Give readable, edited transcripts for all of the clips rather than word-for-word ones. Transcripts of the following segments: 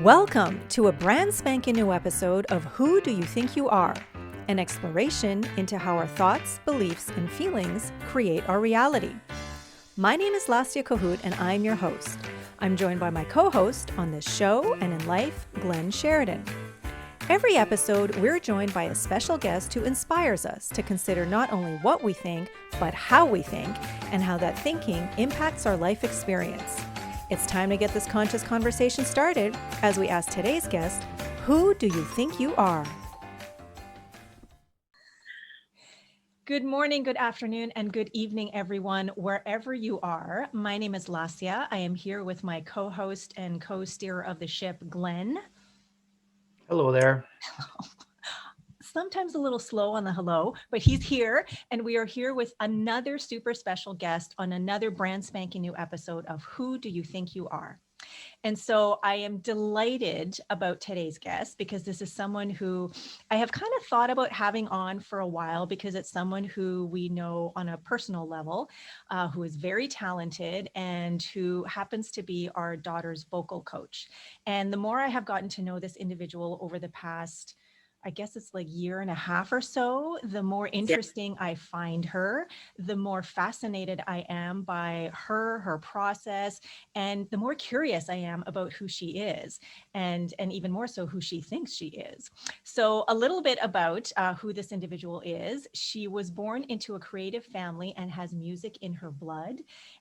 Welcome to a brand spanking new episode of Who Do You Think You Are? An exploration into how our thoughts, beliefs, and feelings create our reality. My name is Lexa Yates and I'm your host. I'm joined by my co-host on this show and in life, Glenn Sheridan. Every episode, we're joined by a special guest who inspires us to consider not only what we think, but how we think and how that thinking impacts our life experience. It's time to get this conscious conversation started as we ask today's guest, who do you think you are? Good morning, good afternoon, and good evening, everyone, wherever you are. My name is Lexa. I am here with my co-host and co-steerer of the ship, Glenn. Hello there. Sometimes a little slow on the hello, but he's here, and we are here with another super special guest on another brand spanking new episode of Who Do You Think You Are? And so I am delighted about today's guest because this is someone who I have kind of thought about having on for a while because it's someone who we know on a personal level, who is very talented and who happens to be our daughter's vocal coach. And the more I have gotten to know this individual over the past, I guess it's like year and a half or so, the more interesting I find her, the more fascinated I am by her process, and the more curious I am about who she is, and even more so who she thinks she is. So a little bit about who this individual is. She was born into a creative family and has music in her blood.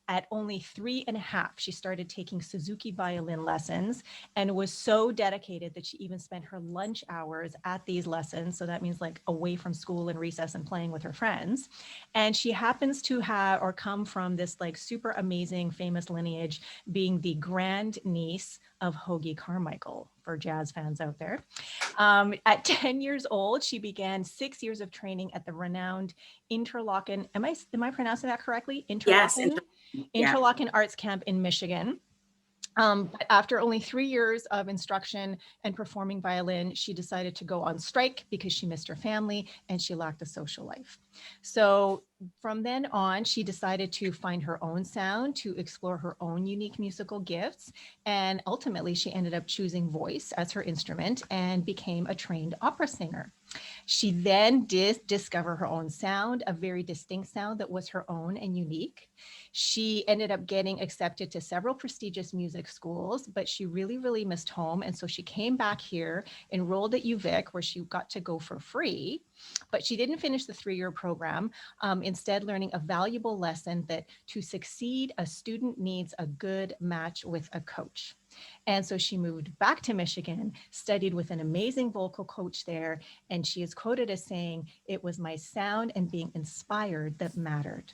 At only 3.5, she started taking Suzuki violin lessons and was so dedicated that she even spent her lunch hours at these lessons. So that means like away from school and recess and playing with her friends. And she happens to have or come from this like super amazing famous lineage, being the grand niece of Hoagie Carmichael for jazz fans out there. At 10 years old, she began 6 years of training at the renowned Interlochen. Am I pronouncing that correctly? Interlochen? Yes. Interlochen Arts Camp in Michigan. But after only 3 years of instruction and performing violin, she decided to go on strike because she missed her family and she lacked a social life. So from then on, she decided to find her own sound, to explore her own unique musical gifts. And ultimately, she ended up choosing voice as her instrument and became a trained opera singer. She then did discover her own sound, a very distinct sound that was her own and unique. She ended up getting accepted to several prestigious music schools, but she really, really missed home. And so she came back here, enrolled at UVic, where she got to go for free, but she didn't finish the 3-year program, instead learning a valuable lesson that to succeed, a student needs a good match with a coach. And so she moved back to Michigan, studied with an amazing vocal coach there, and she is quoted as saying, "It was my sound and being inspired that mattered."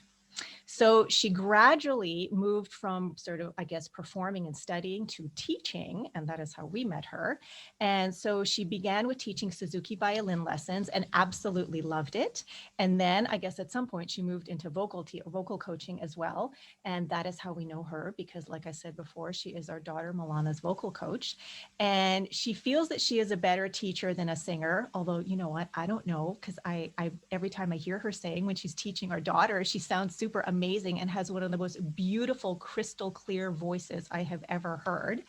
So she gradually moved from sort of, I guess, performing and studying to teaching, and that is how we met her. And so she began with teaching Suzuki violin lessons and absolutely loved it. And then I guess at some point she moved into vocal coaching as well. And that is how we know her because, like I said before, she is our daughter Milana's vocal coach. And she feels that she is a better teacher than a singer, although you know what, I don't know, because I every time I hear her saying when she's teaching our daughter, she sounds super amazing and has one of the most beautiful crystal clear voices I have ever heard.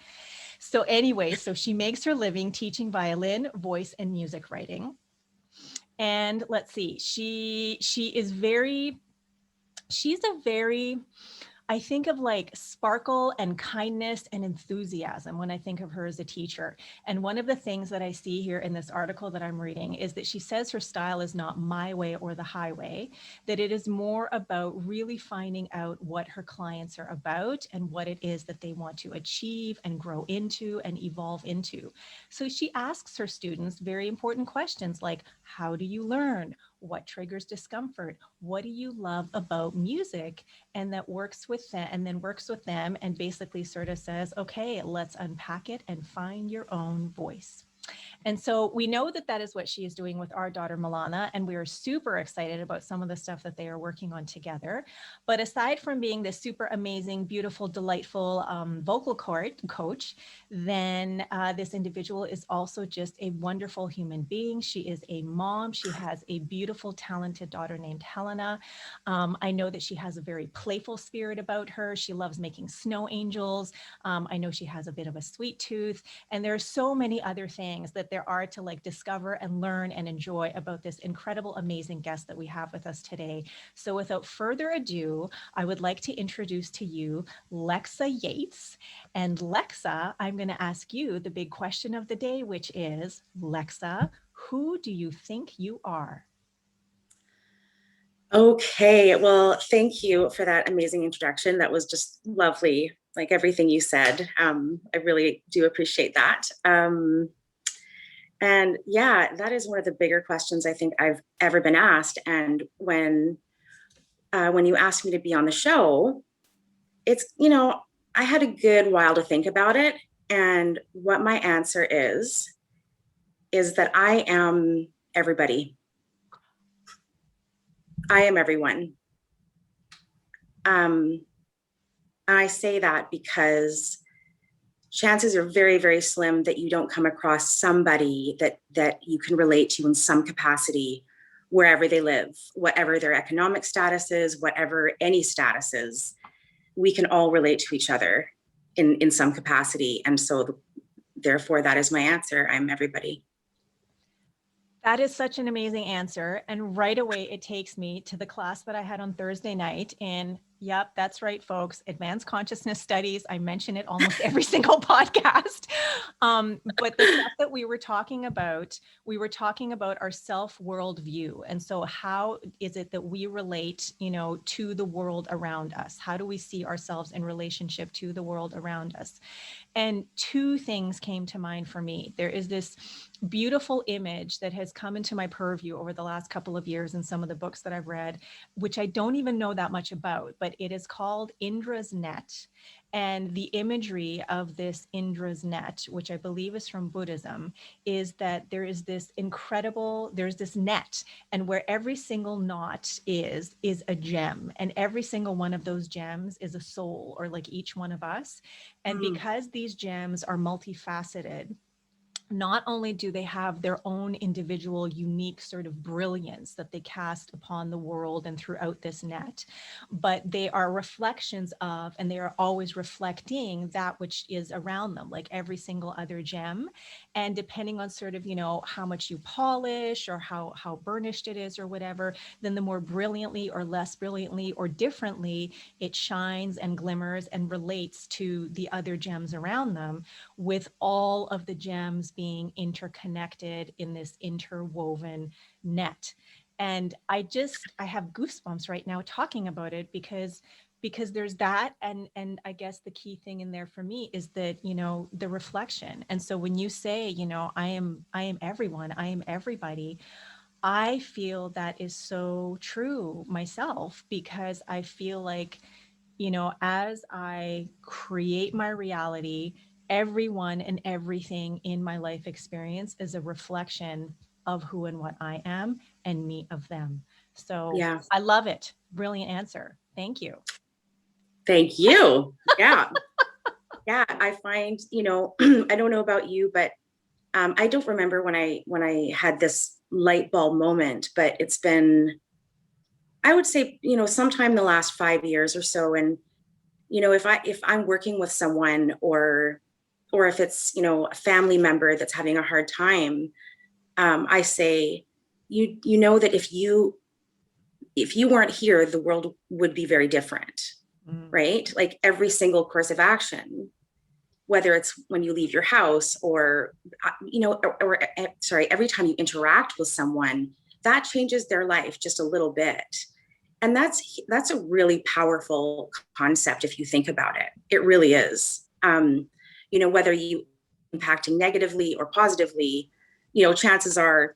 So anyway, so she makes her living teaching violin, voice, and music writing. And let's see, she's a very, I think of like sparkle and kindness and enthusiasm when I think of her as a teacher. And one of the things that I see here in this article that I'm reading is that she says her style is not my way or the highway, that it is more about really finding out what her clients are about and what it is that they want to achieve and grow into and evolve into. So she asks her students very important questions like, how do you learn? What triggers discomfort? What do you love about music? And that works with them and then works with them and basically sort of says, okay, let's unpack it and find your own voice. And so we know that that is what she is doing with our daughter, Milana, and we are super excited about some of the stuff that they are working on together. But aside from being this super amazing, beautiful, delightful vocal coach, then this individual is also just a wonderful human being. She is a mom. She has a beautiful, talented daughter named Helena. I know that she has a very playful spirit about her. She loves making snow angels. I know she has a bit of a sweet tooth. And there are so many other things that there are to like discover and learn and enjoy about this incredible, amazing guest that we have with us today. So without further ado, I would like to introduce to you Lexa Yates. And Lexa, I'm going to ask you the big question of the day, which is, Lexa, who do you think you are? Okay, well, thank you for that amazing introduction. That was just lovely, like everything you said. I really do appreciate that. And yeah, that is one of the bigger questions I think I've ever been asked. And when you asked me to be on the show, it's, I had a good while to think about it. And what my answer is that I am everybody. I am everyone. I say that because chances are very, very slim that you don't come across somebody that you can relate to in some capacity, wherever they live, whatever their economic status is, whatever any status is. We can all relate to each other in some capacity. And so therefore, that is my answer. I'm everybody. That is such an amazing answer. And right away, it takes me to the class that I had on Thursday night in, yep, that's right, folks, advanced consciousness studies. I mention it almost every single podcast. But the stuff that we were talking about our self-world view. And so how is it that we relate, to the world around us? How do we see ourselves in relationship to the world around us? And two things came to mind for me. There is this beautiful image that has come into my purview over the last couple of years in some of the books that I've read, which I don't even know that much about, but it is called Indra's net. And the imagery of this Indra's net, which I believe is from Buddhism, is that there's this net, and where every single knot is a gem. And every single one of those gems is a soul, or like each one of us. And because these gems are multifaceted, not only do they have their own individual unique sort of brilliance that they cast upon the world and throughout this net, but they are reflections of, and they are always reflecting that which is around them, like every single other gem. And depending on sort of, how much you polish or how burnished it is or whatever, then the more brilliantly or less brilliantly or differently it shines and glimmers and relates to the other gems around them, with all of the gems being interconnected in this interwoven net. And I have goosebumps right now talking about it because there's that, and I guess the key thing in there for me is that, the reflection. And so when you say, I am everyone, I am everybody, I feel that is so true myself, because I feel like, as I create my reality, everyone and everything in my life experience is a reflection of who and what I am, and me of them. So Yeah. I love it. Brilliant answer. Thank you. Thank you. Yeah. Yeah. I find, I don't know about you, but I don't remember when I had this light bulb moment, but it's been, I would say, sometime in the last 5 years or so. And, if I'm working with someone, or if it's, a family member that's having a hard time, I say, you know that if you weren't here, the world would be very different, right? Like every single course of action, whether it's when you leave your house, or, every time you interact with someone, that changes their life just a little bit. And that's a really powerful concept if you think about it. It really is. Whether you impacting negatively or positively, chances are,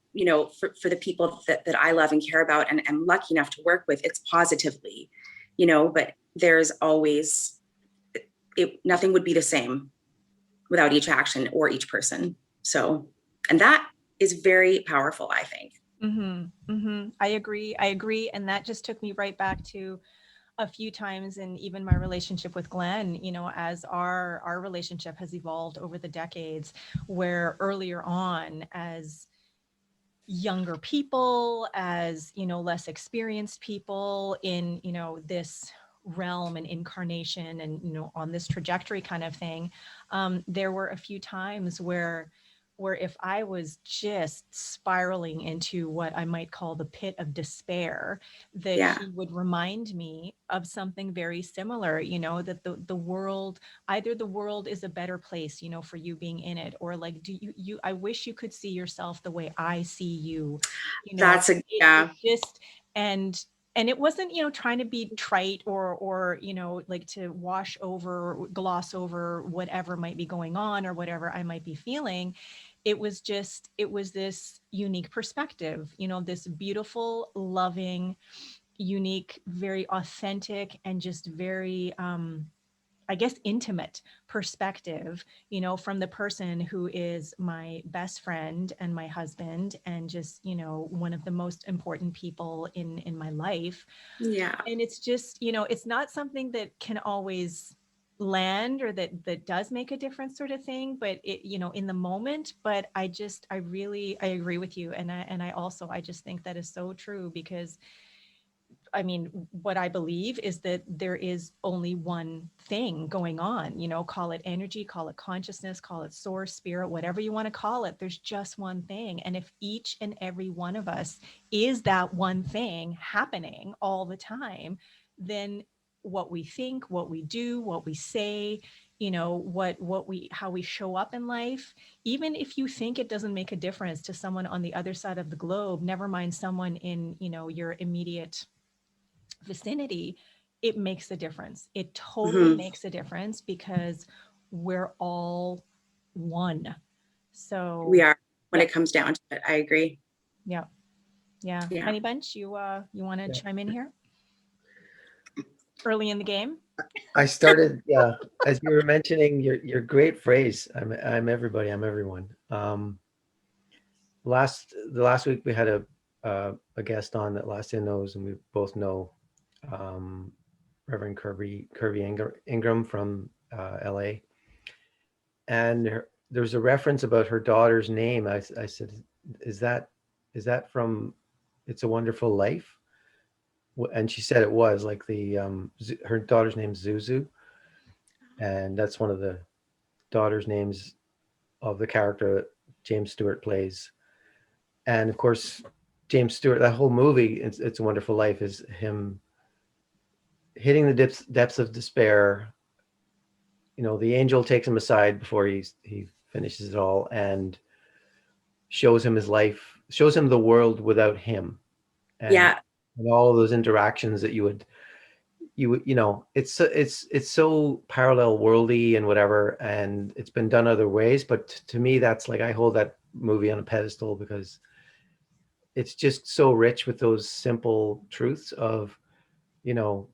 for the people that I love and care about and am lucky enough to work with, it's positively, but there's always, nothing would be the same without each action or each person. So And that is very powerful, I think. I agree. And that just took me right back to a few times in even my relationship with Glenn, you know, as our relationship has evolved over the decades, where earlier on, as younger people, as, you know, less experienced people in, you know, this realm and incarnation and, you know, on this trajectory kind of thing, there were a few times where if I was just spiraling into what I might call the pit of despair, that Yeah. he would remind me of something very similar, you know, that the world, either the world is a better place, you know, for you being in it, or like, do you, I wish you could see yourself the way I see you, you know, That's a, it yeah. just, and it wasn't, you know, trying to be trite or, you know, like to wash over, gloss over whatever might be going on or whatever I might be feeling. It was just, it was this unique perspective, you know, this beautiful, loving, unique, very authentic, and just very, I guess, intimate perspective, you know, from the person who is my best friend and my husband, and just, you know, one of the most important people in my life. Yeah. And it's just, you know, it's not something that can always land, or that does make a difference, sort of thing, but it, you know, in the moment. But I really, I agree with you. And I also, I just think that is so true, because I mean, what I believe is that there is only one thing going on, you know, call it energy, call it consciousness, call it source, spirit, whatever you want to call it. There's just one thing. And if each and every one of us is that one thing happening all the time, then what we think, what we do, what we say, you know, how we show up in life, even if you think it doesn't make a difference to someone on the other side of the globe, never mind someone in, you know, your immediate vicinity, it makes a difference. It totally makes a difference, because we're all one. So We are, when yeah, it comes down to it. I agree. yeah, yeah. Yeah. Honey Bunch, you want to Yeah. chime in here early in the game? I started, as you were mentioning your great phrase, I'm everybody, I'm everyone. The last week we had a guest on that Lastia knows, and we both know, Reverend Ingram from LA. And there was a reference about her daughter's name. I said, is that from It's a Wonderful Life? And she said it was, like, her daughter's name's Zuzu, and that's one of the daughter's names of the character that James Stewart plays. And of course, James Stewart, that whole movie, It's a Wonderful Life, is him hitting the depths of despair. You know, the angel takes him aside before he finishes it all, and shows him his life, shows him the world without him, and, Yeah. all of those interactions that you know, it's so parallel worldy and whatever, and it's been done other ways, but to me, that's like, I hold that movie on a pedestal, because it's just so rich with those simple truths of, you know,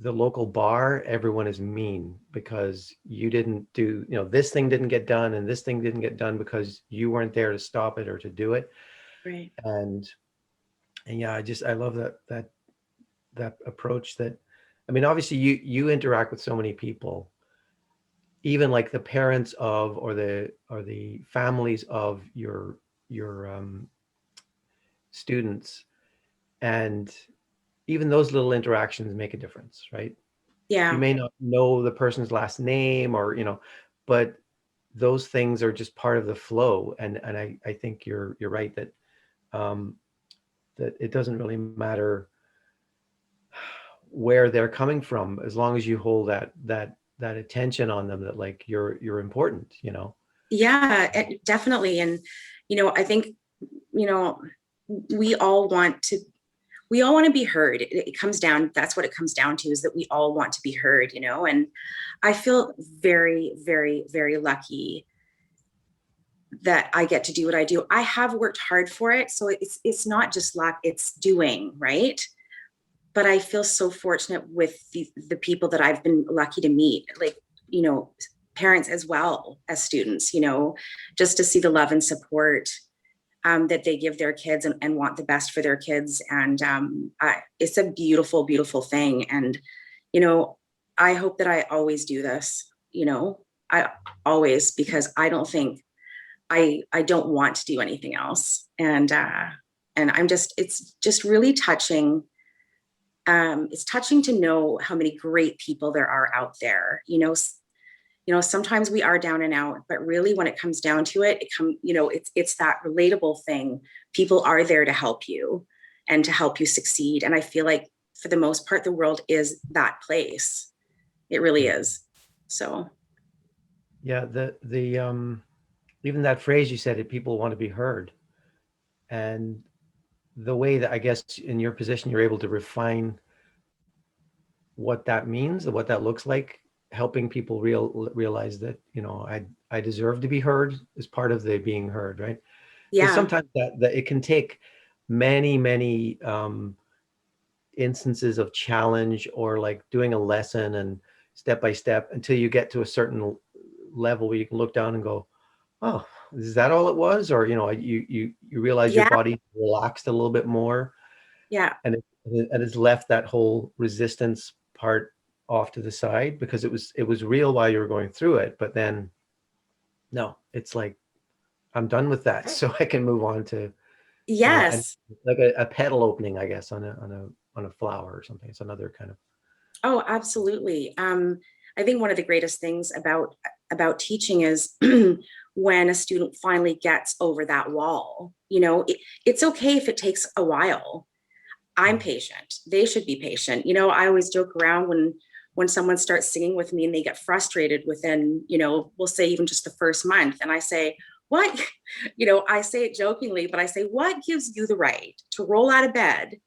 the local bar, everyone is mean because you didn't do, you know, this thing didn't get done, and this thing didn't get done because you weren't there to stop it or to do it. Right. And yeah, I love that approach. That, I mean, obviously you interact with so many people, even like the parents of, or the families of your students, and even those little interactions make a difference, right? You Yeah. may not know the person's last name, or, you know, but those things are just part of the flow. And I think you're right that, um, that it doesn't really matter where they're coming from, as long as you hold that attention on them, that, like, you're important, you know. Yeah, definitely. And, you know, I think, you know, we all want to, we all want to be heard. It comes down, that's what it comes down to, is that we all want to be heard, you know. And I feel very, very, very lucky that I get to do what I do. I have worked hard for it. So it's not just luck, it's doing, right? But I feel so fortunate with the people that I've been lucky to meet. Like, you know, parents as well as students, just to see the love and support that they give their kids and want the best for their kids. And it's a beautiful, beautiful thing. And, I hope that I always do this, I always, because I don't think I don't want to do anything else. And it's just really touching. It's touching to know how many great people there are out there. Sometimes we are down and out, but really when it comes down to it, it's that relatable thing. People are there to help you and to help you succeed. And I feel like for the most part, the world is that place. It really is. So. Yeah. Even that phrase you said, people want to be heard. And the way that, I guess, in your position, you're able to refine what that means and what that looks like, helping people realize that, I deserve to be heard is part of the being heard, right? Because Yeah. sometimes that it can take many instances of challenge, or like doing a lesson and step by step, until you get to a certain level where you can look down and go, oh, is that all it was? Or, you realize your Yeah. body relaxed a little bit more, Yeah. and it's left that whole resistance part off to the side, because it was real while you were going through it. But then, no, it's like, I'm done with that, so I can move on to, and Yes. like a petal opening, I guess, on a flower or something. It's another kind of. Oh, absolutely. I think one of the greatest things about teaching is when a student finally gets over that wall. It's okay if it takes a while. I'm patient. They should be patient. I always joke around when someone starts singing with me and they get frustrated within, we'll say even just the first month. And I say, what? I say it jokingly, but I say, what gives you the right to roll out of bed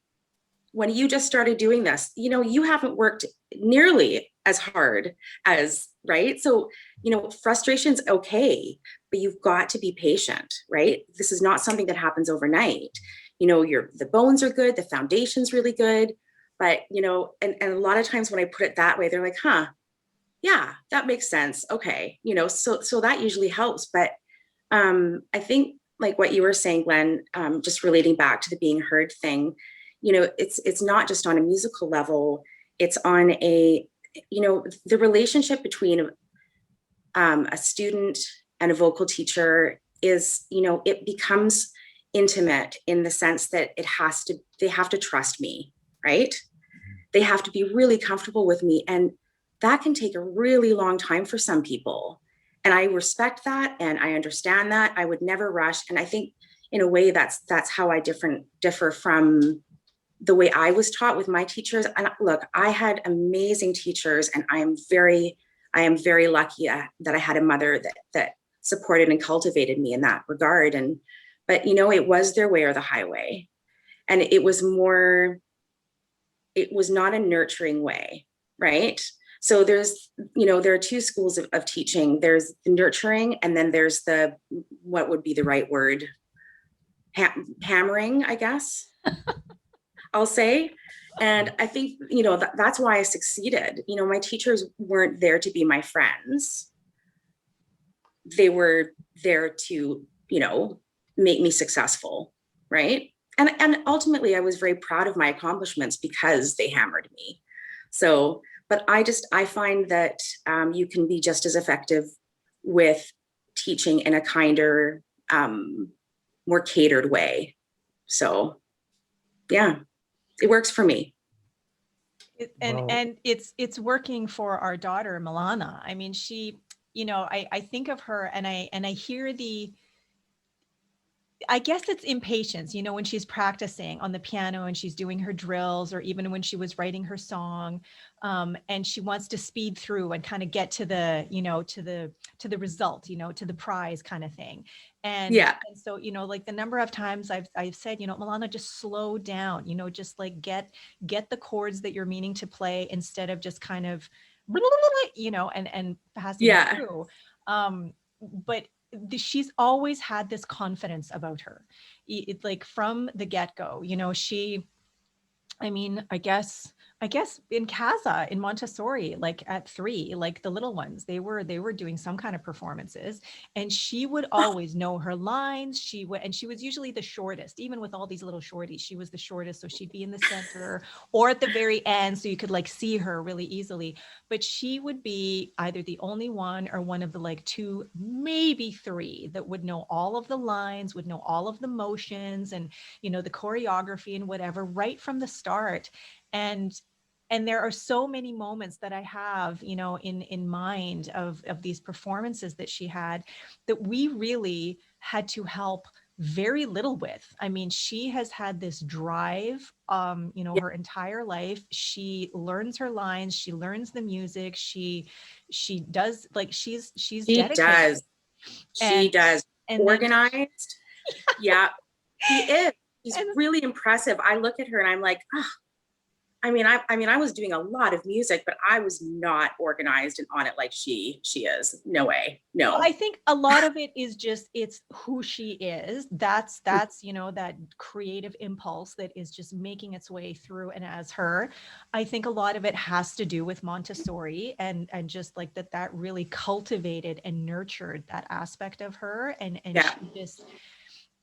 when you just started doing this? You haven't worked nearly as hard as, right? So, frustration's okay, but you've got to be patient, right? This is not something that happens overnight. The bones are good, the foundation's really good, but, and a lot of times when I put it that way, they're like, huh, yeah, that makes sense. Okay. So that usually helps. But I think like what you were saying, Glenn, just relating back to the being heard thing, it's not just on a musical level, it's on the relationship between a student and a vocal teacher is, it becomes intimate in the sense that they have to trust me, right? They have to be really comfortable with me. And that can take a really long time for some people. And I respect that. And I understand that. I would never rush. And I think in a way that's how I differ from the way I was taught with my teachers. And look, I had amazing teachers, and I am very lucky that I had a mother that supported and cultivated me in that regard. But it was their way or the highway. And it was not a nurturing way, right? So there are two schools of teaching. There's the nurturing, and then there's what would be the right word? Hammering, I guess. I'll say. And I think, that's why I succeeded. My teachers weren't there to be my friends. They were there to, make me successful, right? And ultimately, I was very proud of my accomplishments because they hammered me. So, but I find that you can be just as effective with teaching in a kinder, more catered way. So, yeah, it works for me. And it's working for our daughter Milana. I mean, she, I think of her and I hear I guess it's impatience, when she's practicing on the piano and she's doing her drills, or even when she was writing her song, and she wants to speed through and kind of get to the, to the result, to the prize kind of thing. And, Yeah. and so, like the number of times I've said, Milana, just slow down, just like get the chords that you're meaning to play, instead of just kind of, and passing through. But she's always had this confidence about her. It's like from the get-go, I mean, I guess I guess in Casa, in Montessori, like at 3, like the little ones, they were doing some kind of performances, and she would always know her lines. And she was usually the shortest, even with all these little shorties, she was the shortest. So she'd be in the center or at the very end, so you could like see her really easily. But she would be either the only one or one of the like 2, maybe 3 that would know all of the lines, would know all of the motions and, you know, the choreography and whatever right from the start. And there are so many moments that I have, you know, in mind of these performances that she had that we really had to help very little with. I mean, she has had this drive, you know, Yeah, her entire life. She learns her lines, she learns the music, she does, like, she's she dedicated. does. She And does. and then Organized. Yeah, she is. She's and really impressive. I look at her and I'm like, oh, I was doing a lot of music, but I was not organized and on it like she is. No way. well, No. I think a lot of it is just, it's who she is. That's, you know, that creative impulse that is just making its way through and as her. I think a lot of it has to do with Montessori and just like that really cultivated and nurtured that aspect of her. And Yeah. she just,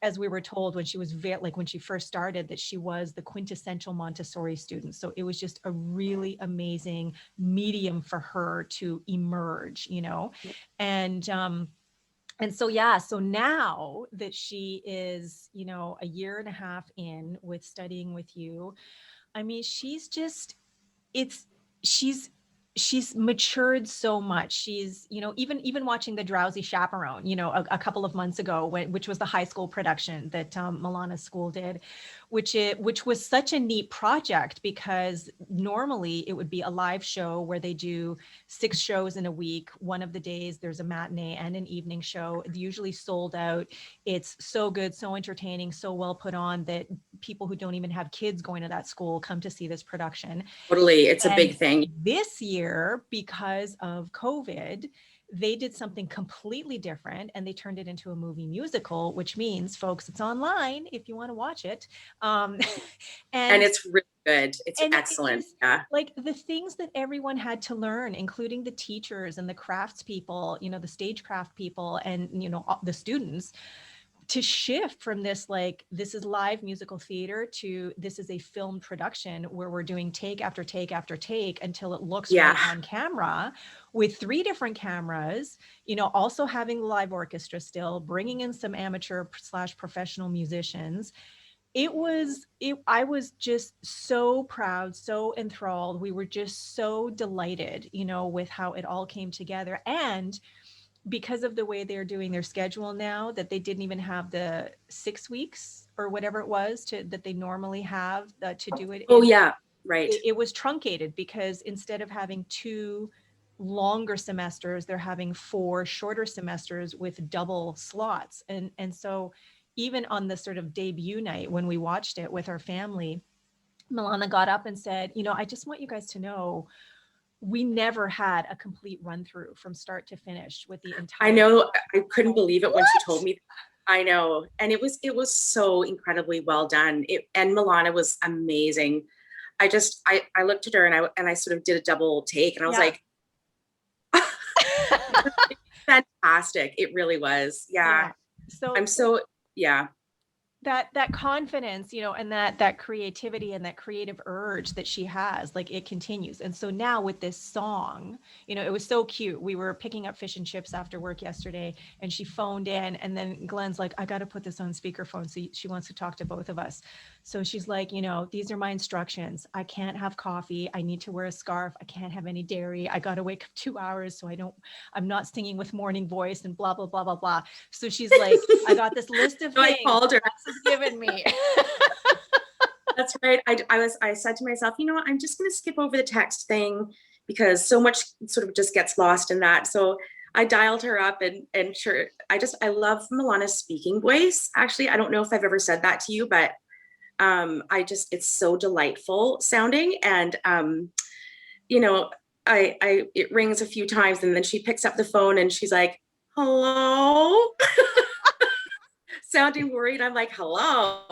as we were told when she was like when she first started, that she was the quintessential Montessori student. So it was just a really amazing medium for her to emerge, you know. And and so yeah, so now that she is, you know, a year and a half in with studying with you, I mean, she's just, it's she's she's matured so much. She's, you know, even watching The Drowsy Chaperone, you know, a couple of months ago, which was the high school production that Milana's school did, which was such a neat project, because normally it would be a live show where they do 6 shows in a week. One of the days there's a matinee and an evening show. It's usually sold out. It's so good, so entertaining, so well put on that people who don't even have kids going to that school come to see this production. Totally. It's a And big thing. this year, because of COVID, they did something completely different and they turned it into a movie musical, which means, folks, it's online if you want to watch it. Um, And and it's really good. It's and it excellent. just, Yeah. like, the things that everyone had to learn, including the teachers and the crafts people, you know, the stagecraft people, and, you know, the students, to shift from this, like, this is live musical theater to this is a film production where we're doing take after take after take until it looks Yeah. right on camera, with 3 different cameras, you know, also having the live orchestra, still bringing in some amateur slash professional musicians. I was just so proud, so enthralled. We were just so delighted, you know, with how it all came together. And because of the way they're doing their schedule now, that they didn't even have the 6 weeks or whatever it was that they normally have to do it Oh in. yeah. Right. It was truncated, because instead of having 2 longer semesters, they're having 4 shorter semesters with double slots. And so even on the sort of debut night when we watched it with our family, Milana got up and said, you know, I just want you guys to know, we never had a complete run through from start to finish with the entire. I know. I couldn't believe it when she told What? me. I know. And it was so incredibly well done. And Milana was amazing. I looked at her and I sort of did a double take and I was Yeah. like, fantastic. It really was. Yeah. So I'm so, yeah. that confidence, you know, and that creativity and that creative urge that she has, like, it continues. And so now with this song, you know, it was so cute. We were picking up fish and chips after work yesterday, and she phoned in, and then Glenn's like, I got to put this on speakerphone. So she wants to talk to both of us. So she's like, you know, these are my instructions. I can't have coffee. I need to wear a scarf. I can't have any dairy. I got to wake up 2 hours. So I'm not singing with morning voice and blah, blah, blah, blah, blah. So she's like, I got this list of So things I called her. given me. That's right. I said to myself, you know what, I'm just going to skip over the text thing because so much sort of just gets lost in that. So I dialed her up and sure, I love Milana's speaking voice. Actually, I don't know if I've ever said that to you, but it's so delightful sounding. And you know, it rings a few times and then she picks up the phone and she's like, hello. Sounding worried. I'm like, hello.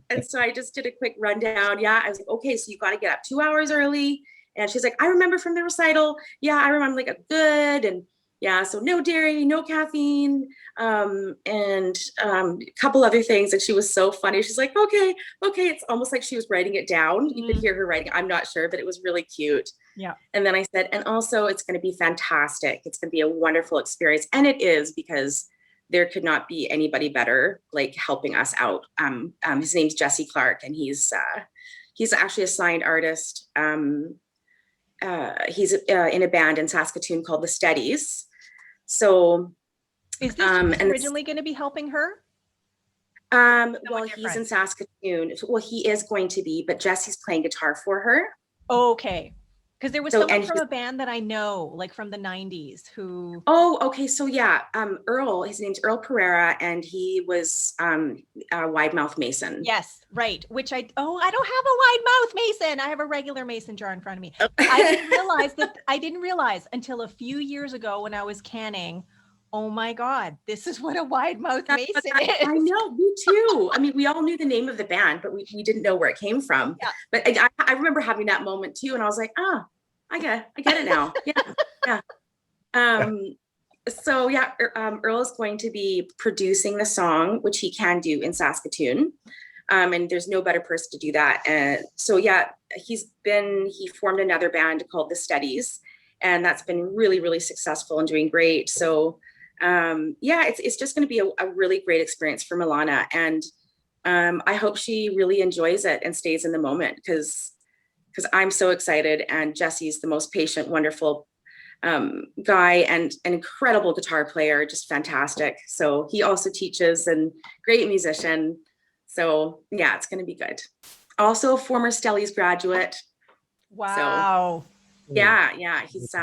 and And so I just did a quick rundown. Yeah, I was like, okay, so you got to get up 2 hours early. And she's like, I remember from the recital. Yeah, I remember. Like, good. And yeah, so no dairy, no caffeine, and a couple other things. And she was so funny. She's like, okay. It's almost like she was writing it down. You could hear her writing. I'm not sure, but it was really cute. Yeah. And then I said, and also it's going to be fantastic. It's going to be a wonderful experience. And it is, because there could not be anybody better, like, helping us out. His name's Jesse Clark, and he's actually a signed artist. He's in a band in Saskatoon called the Steadies. So is this originally going to be helping her? Well, he's in Saskatoon. Well, he is going to be, but Jesse's playing guitar for her. Okay. Because there was So, someone and from a band that I know, like from the 90s, who. Oh, okay. So yeah, Earl, his name's Earl Pereira, and he was a wide mouth mason. Yes, right. Which I don't have a wide mouth mason. I have a regular mason jar in front of me. I didn't realize until a few years ago when I was canning, oh my God, this is what a wide mouth mason is. I know, me too. I mean, we all knew the name of the band, but we didn't know where it came from. Yeah. But I remember having that moment too, and I was like, I get it now. Yeah. So yeah, Earl is going to be producing the song, which he can do in Saskatoon. And there's no better person to do that. And so yeah, he formed another band called the Steadies, and that's been really, really successful and doing great. So yeah, it's just going to be a really great experience for Milana, and I hope she really enjoys it and stays in the moment, because I'm so excited, and Jesse's the most patient, wonderful guy, and an incredible guitar player, just fantastic. So he also teaches, and great musician. So yeah, it's going to be good. Also a former Stellies graduate. Wow. So, yeah, he's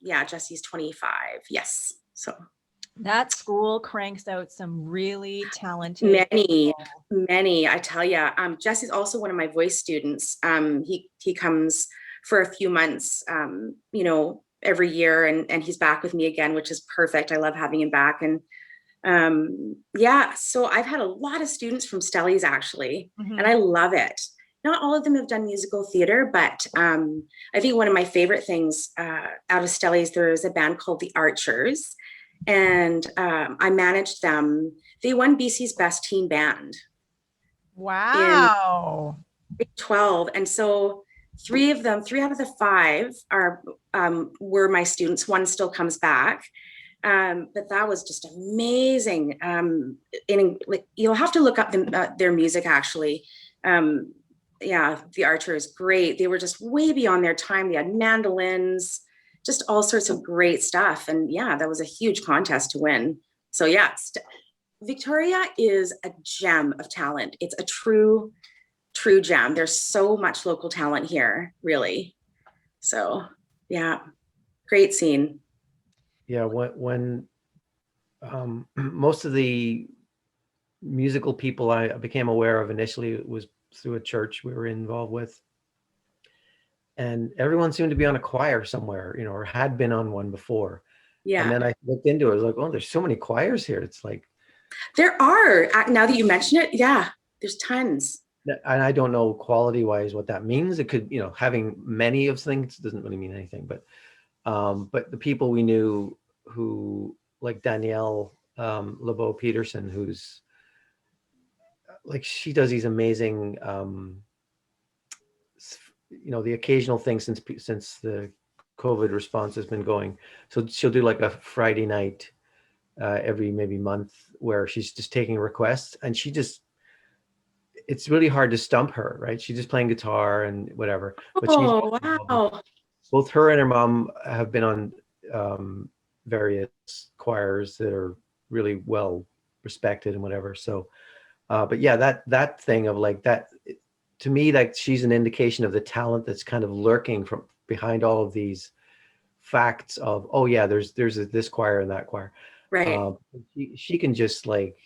Jesse's 25. Yes. So that school cranks out some really talented many, I tell you. Jesse's also one of my voice students. He comes for a few months, every year, and he's back with me again, which is perfect. I love having him back. And so I've had a lot of students from Stellies, actually, and I love it. Not all of them have done musical theater, but I think one of my favorite things out of Stellies, there's a band called the Archers, and I managed them. They won BC's Best Teen Band. Wow. In 12. And so three out of the five were my students. One still comes back. But that was just amazing. You'll have to look up their music, actually. The Archers, great. They were just way beyond their time. They had mandolins, just all sorts of great stuff. And yeah, that was a huge contest to win. So yeah, Victoria is a gem of talent. It's a true gem. There's so much local talent here, really. So yeah, great scene. Yeah, when most of the musical people I became aware of initially was through a church we were involved with, and everyone seemed to be on a choir somewhere, or had been on one before. Yeah. And then I looked into it. I was like, oh, there's so many choirs here. It's like, there are, now that you mention it. Yeah, there's tons. And I don't know quality wise what that means. It could, having many of things doesn't really mean anything, but the people we knew who, like Danielle LeBeau Peterson, who's like, she does these amazing, the occasional thing since the COVID response has been going. So she'll do like a Friday night every maybe month where she's just taking requests, and it's really hard to stump her, right? She's just playing guitar and whatever. But wow. Both her and her mom have been on various choirs that are really well respected and whatever. So, but yeah, that thing of like that, to me, like, she's an indication of the talent that's kind of lurking from behind all of these facts of, oh yeah, there's this choir and that choir. Right. She can just like,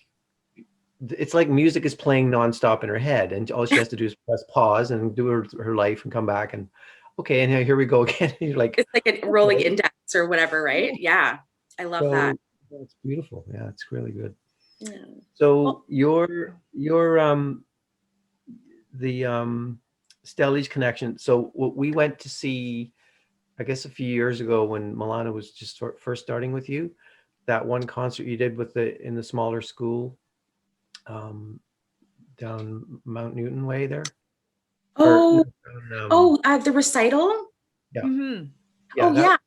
it's like music is playing nonstop in her head, and all she has to do is press pause and do her life and come back, and okay, and here we go again. You're like, it's like a rolling index or whatever, right? Yeah, I love that. It's beautiful. Yeah, it's really good. Yeah. So your Stelli's connection. So we went to see, I guess a few years ago when Milana was just first starting with you, that one concert you did with in the smaller school, down Mount Newton way there. Or, Oh, no, the recital. yeah, Mm-hmm. yeah. Oh, yeah.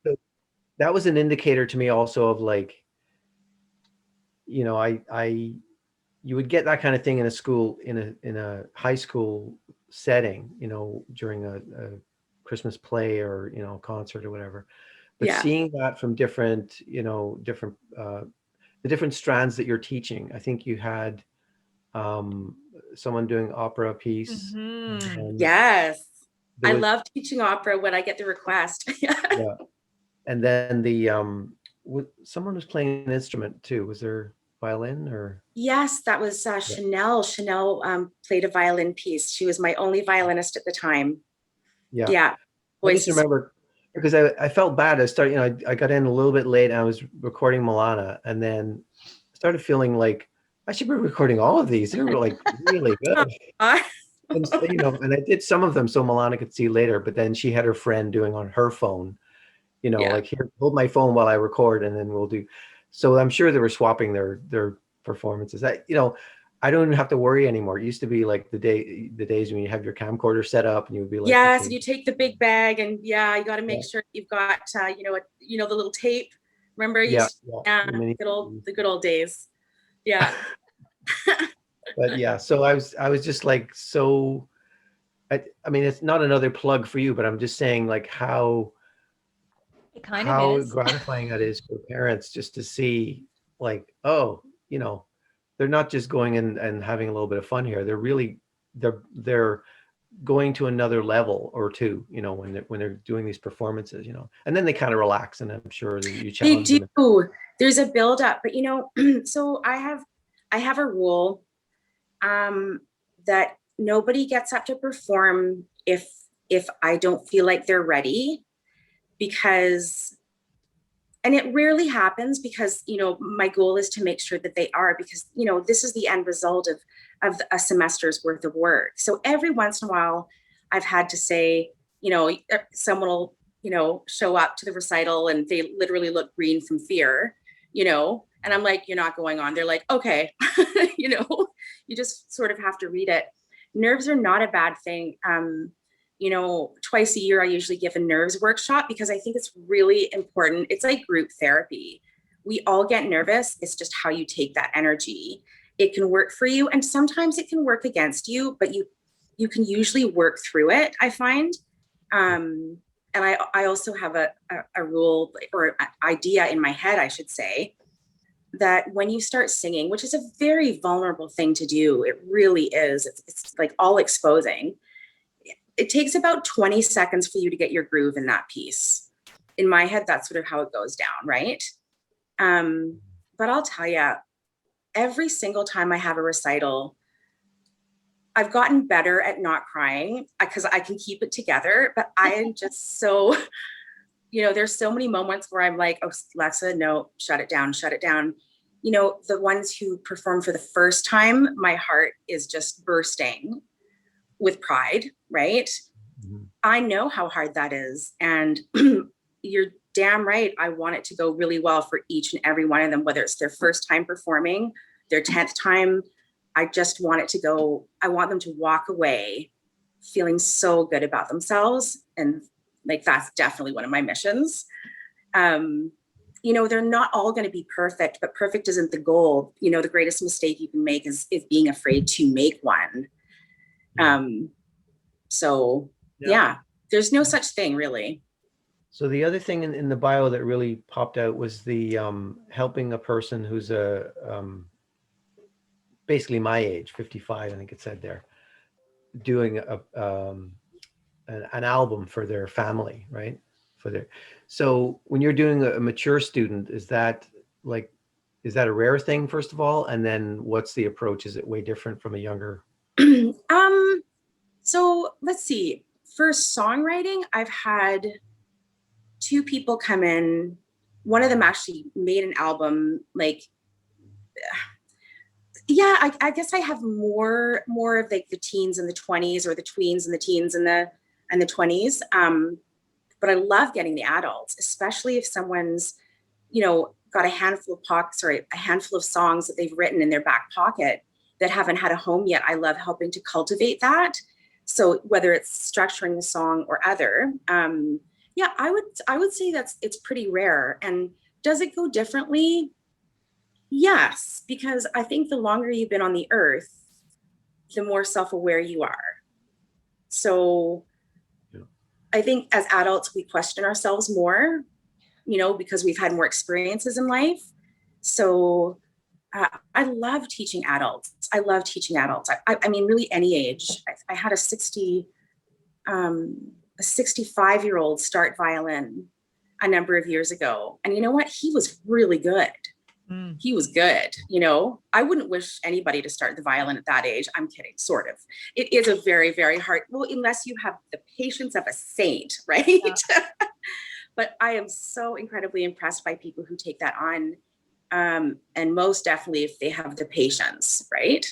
That was an indicator to me also of like, you know, you would get that kind of thing in a school, in a high school setting, you know, during a Christmas play or, you know, concert or whatever. But Yeah. seeing that from different, you know, the different strands that you're teaching. I think you had someone doing opera piece. Mm-hmm. And Yes. there I was, love teaching opera when I get the request. yeah. And then someone was playing an instrument too. Was there violin or? Yes, that was Chanel. Chanel played a violin piece. She was my only violinist at the time. Yeah. Yeah. I just Voices. remember because I felt bad. I started, you know, I got in a little bit late and I was recording Milana, and then started feeling like I should be recording all of these. They were like really good. And so, you know, and I did some of them so Milana could see later, but then she had her friend doing on her phone, you know, Yeah. like, here, hold my phone while I record and then we'll do. So I'm sure they were swapping their performances. You know, I don't even have to worry anymore. It used to be like the days when you have your camcorder set up and you would be like, Yes, okay, you take the big bag and you got to make yeah, sure you've got the little tape. Remember, yeah, the good old days. Yeah. but yeah, so I was just like, so I mean, it's not another plug for you, but I'm just saying like how It kind of is. gratifying that is for parents just to see like, oh, you know, they're not just going in and having a little bit of fun here. They're really, they're going to another level or two, you know, when they're doing these performances, you know, and then they kind of relax, and I'm sure that you They challenge do. them. There's a build up, but so I have a rule that nobody gets up to perform if I don't feel like they're ready, because, and it rarely happens, because my goal is to make sure that they are, because this is the end result of a semester's worth of work. So every once in a while I've had to say, someone will show up to the recital and they literally look green from fear, and I'm like, you're not going on. They're like, okay. You just sort of have to read it. Nerves are not a bad thing. Twice a year, I usually give a nerves workshop because I think it's really important. It's like group therapy. We all get nervous. It's just how you take that energy. It can work for you, and sometimes it can work against you, but you can usually work through it, I find. And I also have a rule, or an idea in my head, I should say, that when you start singing, which is a very vulnerable thing to do, it really is. It's like all exposing. It takes about 20 seconds for you to get your groove in that piece. In my head, that's sort of how it goes down, right? But I'll tell you, every single time I have a recital, I've gotten better at not crying because I can keep it together, but I am just so, there's so many moments where I'm like, oh, Lexa, no, shut it down, shut it down. The ones who perform for the first time, my heart is just bursting with pride, right? Mm-hmm. I know how hard that is. And you're damn right. I want it to go really well for each and every one of them, whether it's their first time performing, their 10th time. I just want it to go, I want them to walk away feeling so good about themselves. And like, that's definitely one of my missions. They're not all going to be perfect, but perfect isn't the goal. The greatest mistake you can make is being afraid to make one. So yeah, there's no such thing really. So the other thing in the bio that really popped out was the helping a person who's basically my age, 55, I think it said there, doing an album for their family, right? So when you're doing a mature student, is that a rare thing, first of all? And then what's the approach? Is it way different from a younger? So let's see. For songwriting, I've had 2 people come in. One of them actually made an album. Like, Yeah, I guess I have more of like the teens and the 20s, or the tweens and the teens and the 20s. But I love getting the adults, especially if someone's, got a handful of a handful of songs that they've written in their back pocket that haven't had a home yet. I love helping to cultivate that. So whether it's structuring the song or other, yeah, I would say it's pretty rare. And does it go differently? Yes, because I think the longer you've been on the earth, the more self-aware you are. So Yeah. I think as adults, we question ourselves more, because we've had more experiences in life. So I love teaching adults. I love teaching adults. I mean, really any age. I had a 65-year-old start violin a number of years ago. And you know what? He was really good. He was good. I wouldn't wish anybody to start the violin at that age. I'm kidding, sort of. It is a very, very hard, well, unless you have the patience of a saint, right? Yeah. But I am so incredibly impressed by people who take that on. And most definitely if they have the patience, right?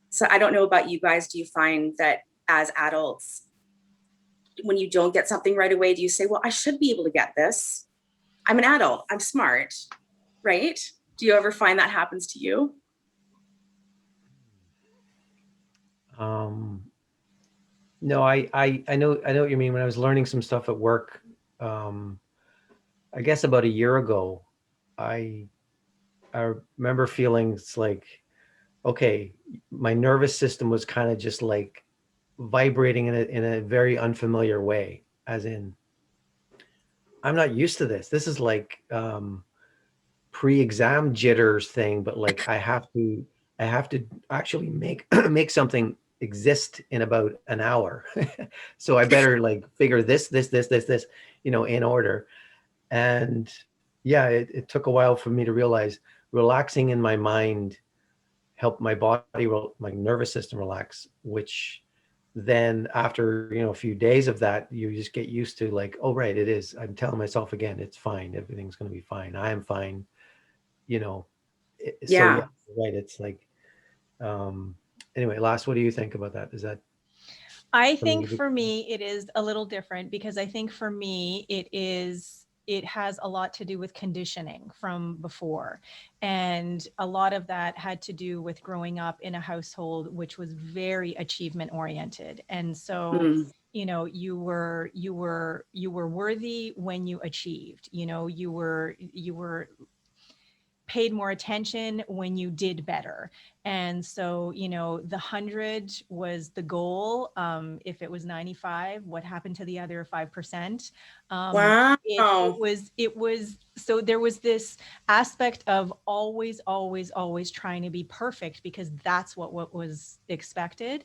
So I don't know about you guys. Do you find that as adults, when you don't get something right away, do you say, well, I should be able to get this? I'm an adult, I'm smart, right? Do you ever find that happens to you? No, I know what you mean. When I was learning some stuff at work, I guess about a year ago, I I remember feeling like, okay, my nervous system was kind of just like vibrating in a very unfamiliar way, as in, I'm not used to this. This is like pre-exam jitters thing, but like I have to actually make make something exist in about an hour. So I better like figure this, in order. And yeah, it took a while for me to realize relaxing in my mind helped my body, my nervous system relax, which then after, a few days of that, you just get used to like, oh, right, it is. I'm telling myself again, it's fine. Everything's going to be fine. I am fine. You know, so yeah, Yeah. right. It's like, um, anyway, Lass, what do you think about that? Is that I something think you for me, it is a little different because I think for me, it has a lot to do with conditioning from before. And a lot of that had to do with growing up in a household which was very achievement oriented. And so, Mm. you were worthy when you achieved, you were paid more attention when you did better. And so, the 100 was the goal. If it was 95, what happened to the other 5%? Wow. So there was this aspect of always, always, always trying to be perfect because that's what was expected.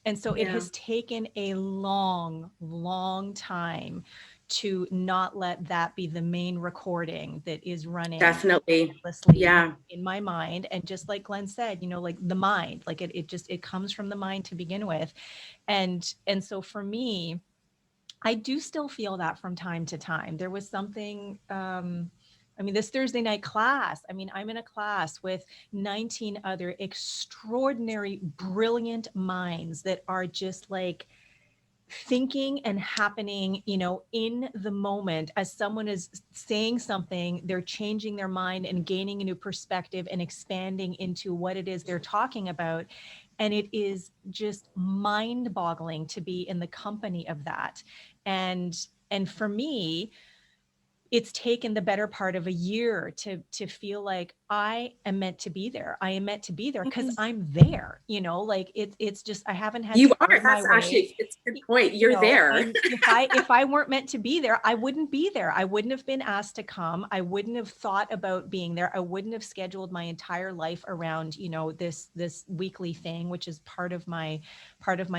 And so it Yeah. has taken a long, long time to not let that be the main recording that is running Definitely. endlessly Yeah. in my mind. And just like Glenn said, like the mind, like it comes from the mind to begin with. And so for me, I do still feel that from time to time. There was something, this Thursday night class, I'm in a class with 19 other extraordinary, brilliant minds that are just like thinking and happening, in the moment. As someone is saying something, they're changing their mind and gaining a new perspective and expanding into what it is they're talking about. And it is just mind boggling to be in the company of that. And for me, it's taken the better part of a year to feel like I am meant to be there. I am meant to be there because I'm there, like it's just, I haven't had You to are. earn my That's way, actually, it's a good point. You're there. and if I weren't meant to be there, I wouldn't be there. I wouldn't have been asked to come. I wouldn't have thought about being there. I wouldn't have scheduled my entire life around, this weekly thing, which is part of my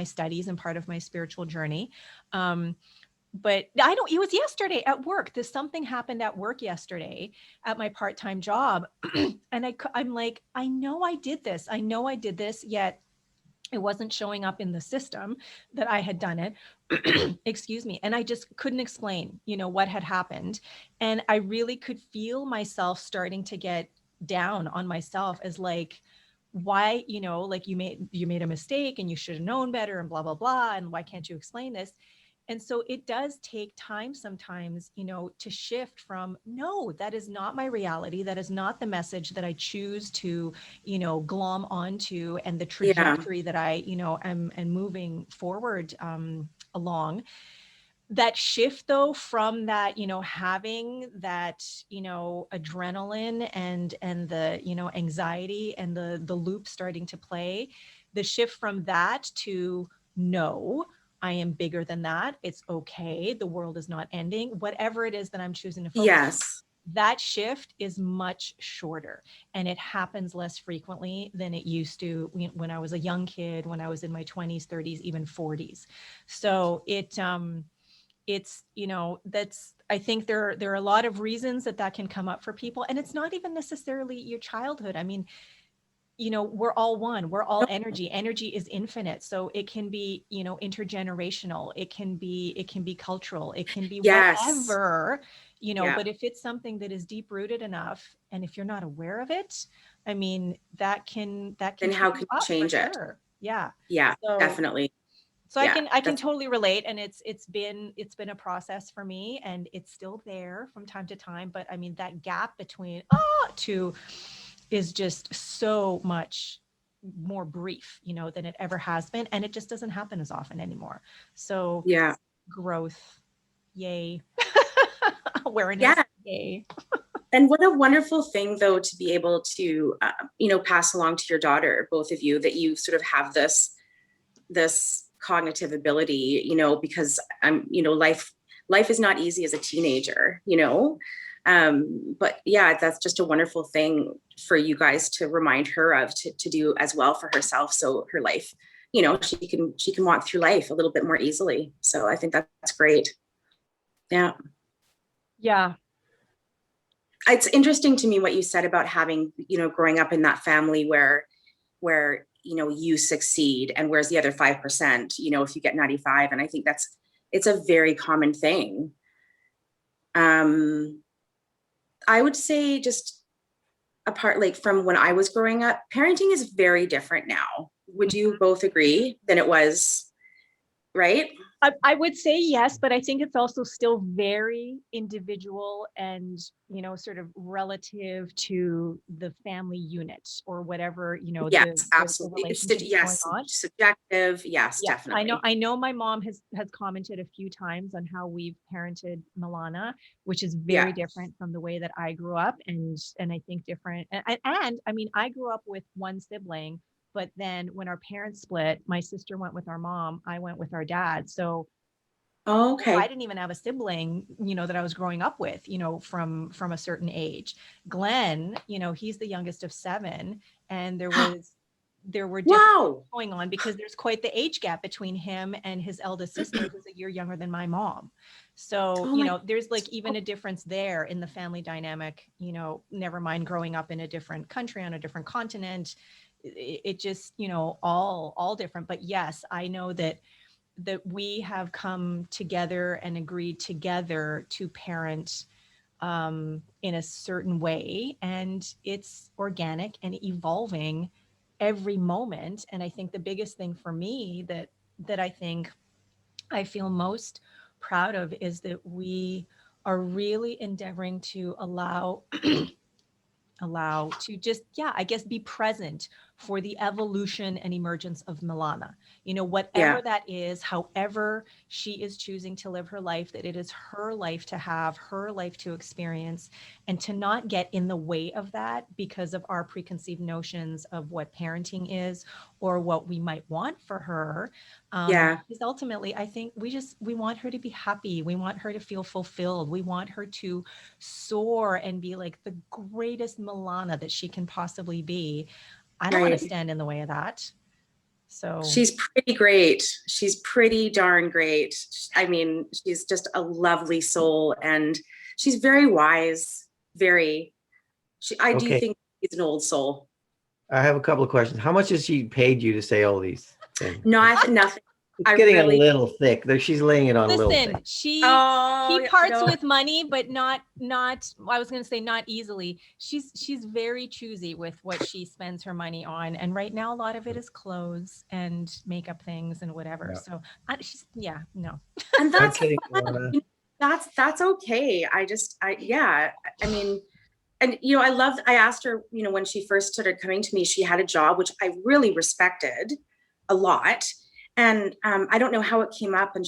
studies and part of my spiritual journey. But it was yesterday at work. Something happened at work yesterday at my part-time job. And I'm like, I know I did this. I know I did this, yet it wasn't showing up in the system that I had done it. Excuse me. And I just couldn't explain, what had happened. And I really could feel myself starting to get down on myself as like, why, you know, like you made a mistake and you should have known better and blah, blah, blah. And why can't you explain this? And so it does take time sometimes, you know, to shift from, no, that is not my reality. That is not the message that I choose to, you know, glom onto, and the Yeah. trajectory that I, you know, am moving forward along. That shift though, from that, you know, having that, you know, adrenaline and the, you know, anxiety and the loop starting to play, the shift from that to, no, I am bigger than that. It's okay. The world is not ending. Whatever it is that I'm choosing to focus on, Yes. that shift is much shorter, and it happens less frequently than it used to when I was a young kid, when I was in my 20s, 30s, even 40s. So it's, you know, that's, I think there are a lot of reasons that can come up for people, and it's not even necessarily your childhood. I mean, you know, we're all one, we're all energy is infinite, so it can be, you know, intergenerational, it can be cultural, it can be Yes. whatever, you know. Yeah. But if it's something that is deep rooted enough, and if you're not aware of it, I mean, that can Then trip how you can you up for change it? sure. Yeah. Yeah, So definitely. I Yeah, can that's totally relate, and it's been a process for me, and it's still there from time to time. But I mean, that gap between to is just so much more brief, you know, than it ever has been, and it just doesn't happen as often anymore. So yeah. growth, yay! Awareness, Yeah. yay! And what a wonderful thing, though, to be able to, you know, pass along to your daughter, both of you, that you sort of have this cognitive ability, you know, because you know, life is not easy as a teenager, you know. But yeah, that's just a wonderful thing for you guys to remind her of, to do as well for herself, so her life, you know, she can walk through life a little bit more easily. So I think that's great. Yeah. Yeah, It's interesting to me what you said about having, you know, growing up in that family where you know, you succeed, and where's the other 5%, you know, if you get 95. And I think it's a very common thing. um I would say, just apart, like, from when I was growing up, parenting is very different now. Would you both agree than it was, right? I would say yes, but I think it's also still very individual and, you know, sort of relative to the family unit or whatever, you know, Yes, the absolutely. relationship is going Yes, on. subjective. Yes, Yeah, definitely. I know my mom has commented a few times on how we've parented Milana, which is Yeah. very different from the way that I grew up, and I think different. And I mean, I grew up with one sibling, but then when our parents split, my sister went with our mom, I went with our dad. So you know, I Okay. didn't even have a sibling, you know, that I was growing up with, you know, from a certain age. Glenn, you know, he's the youngest of seven, and there were different Wow. going on because there's quite the age gap between him and his eldest sister, who's a year younger than my mom. So, Oh you my. know, there's like even a difference there in the family dynamic, you know, never mind growing up in a different country on a different continent. It just, you know, all different. But yes, I know that we have come together and agreed together to parent in a certain way, and it's organic and evolving every moment. And I think the biggest thing for me that I think I feel most proud of is that we are really endeavoring to allow to just, yeah, I guess be present for the evolution and emergence of Milana. You know, Yeah. whatever that is, however she is choosing to live her life, that it is her life to have, her life to experience, and to not get in the way of that because of our preconceived notions of what parenting is or what we might want for her. Yeah. Because ultimately, I think we want her to be happy. We want her to feel fulfilled. We want her to soar and be like the greatest Milana that she can possibly be. I don't want to Right. stand in the way of that. So She's pretty great. She's pretty darn great. I mean, she's just a lovely soul, and she's very wise. Very. I do Okay, think she's an old soul. I have a couple of questions. How much has she paid you to say all these things? Not nothing. It's getting a little thick. There, she's laying it on a little Listen, thick. she Oh, parts no. with money, but not I was going to say not easily. She's very choosy with what she spends her money on, and right now a lot of it is clothes and makeup things and whatever. Yeah. So she's no. And I'm that's kidding, fine. Alana. That's okay. Yeah, I mean, and you know, I asked her, you know, when she first started coming to me, she had a job which I really respected a lot. And I don't know how it came up. And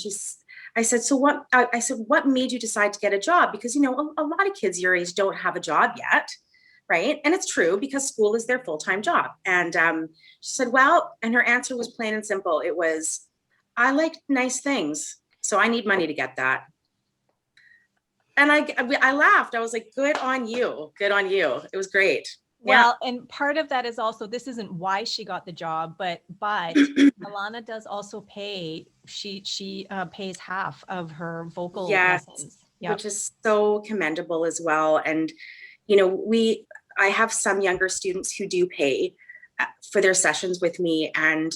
I said, so what? I said, what made you decide to get a job? Because, you know, a lot of kids your age don't have a job yet, right? And it's true because school is their full-time job. And she said, well, and her answer was plain and simple. It was, I like nice things, so I need money to get that. And I laughed. I was like, good on you. Good on you. It was great. Well, and part of that is also, this isn't why she got the job, but Alana does also pay. She pays half of her vocal lessons. Yep. Which is so commendable as well. And you know, I have some younger students who do pay for their sessions with me, and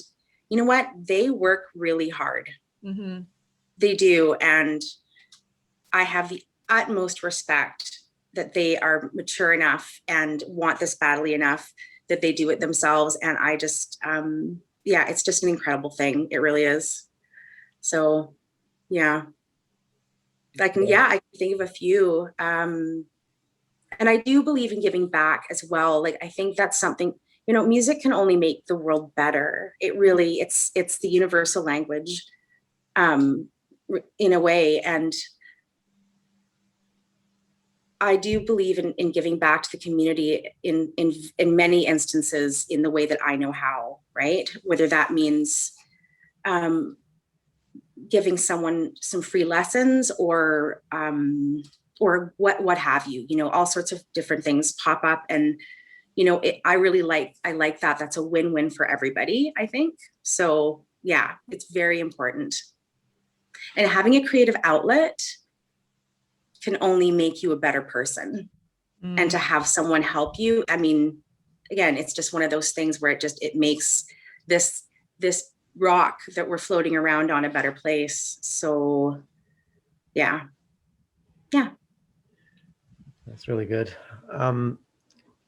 you know what? They work really hard. Mm-hmm. They do, and I have the utmost respect that they are mature enough and want this badly enough that they do it themselves. And I just, it's just an incredible thing. It really is. So, yeah. I can think of a few. And I do believe in giving back as well. Like, I think that's something, you know, music can only make the world better. It really, it's the universal language, in a way. And I do believe in giving back to the community in many instances in the way that I know how, right? Whether that means giving someone some free lessons or what have you, you know, all sorts of different things pop up. And, you know, I like that. That's a win-win for everybody, I think. So yeah, it's very important. And having a creative outlet can only make you a better person. And to have someone help you, I mean, again, it's just one of those things where it makes this rock that we're floating around on a better place. So yeah. That's really good.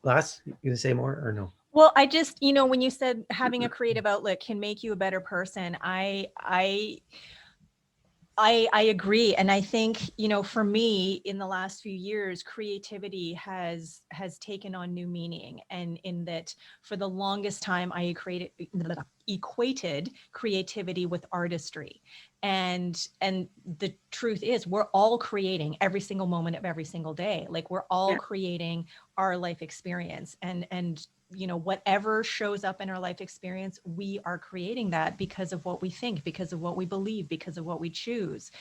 Lass, you gonna say more or no? Well, I just, you know, when you said having a creative outlet can make you a better person, I agree. And I think, you know, for me in the last few years, creativity has taken on new meaning. And in that for the longest time, I equated creativity with artistry. And the truth is we're all creating every single moment of every single day. Like we're all creating our life experience, and you know, whatever shows up in our life experience, we are creating that because of what we think, because of what we believe, because of what we choose.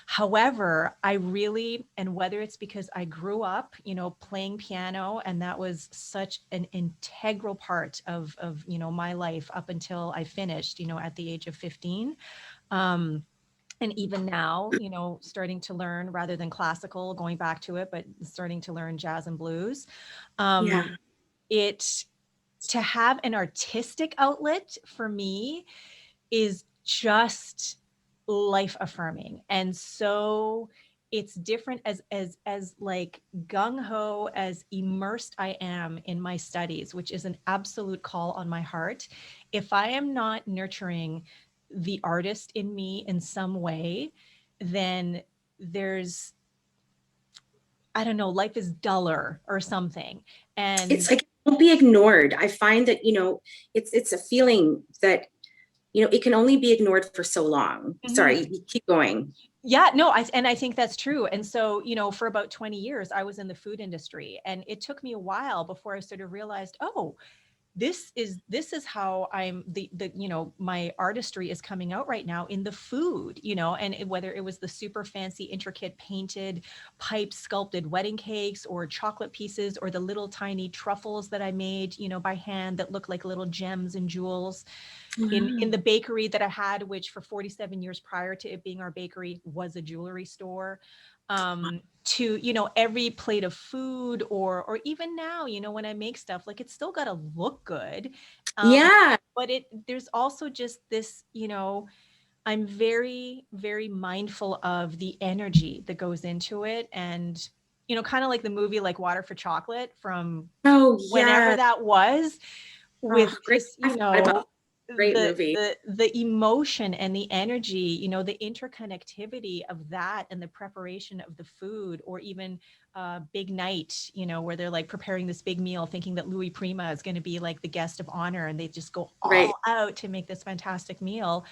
However, I really, and whether it's because I grew up, you know, playing piano, and that was such an integral part of you know, my life up until I finished, you know, at the age of 15. And even now, you know, starting to learn rather than classical, going back to it, but starting to learn jazz and blues. To have an artistic outlet for me is just life affirming. And so it's different as like gung-ho, as immersed I am in my studies, which is an absolute call on my heart. If I am not nurturing the artist in me in some way, then there's, I don't know, life is duller or something. And it's like, don't be ignored. I find that, you know, it's a feeling that, you know, it can only be ignored for so long. Sorry, you keep going. Yeah, no, I think that's true. And so, you know, for about 20 years, I was in the food industry, and it took me a while before I sort of realized, oh, this is how I'm the you know, my artistry is coming out right now in the food, you know. And whether it was the super fancy intricate painted pipe sculpted wedding cakes or chocolate pieces, or the little tiny truffles that I made, you know, by hand that look like little gems and jewels in the bakery that I had, which for 47 years prior to it being our bakery was a jewelry store, to, you know, every plate of food, or even now, you know, when I make stuff, like it's still got to look good. But there's also just this, you know, I'm very, very mindful of the energy that goes into it. And, kind of like the movie, like Water for Chocolate from Oh whenever yeah. that was, with Oh, great. just, I forgot about great the movie. the emotion and the energy, the interconnectivity of that and the preparation of the food, or even big night, where they're like preparing this big meal thinking that Louis Prima is going to be like the guest of honor, and they just go Right. all out to make this fantastic meal.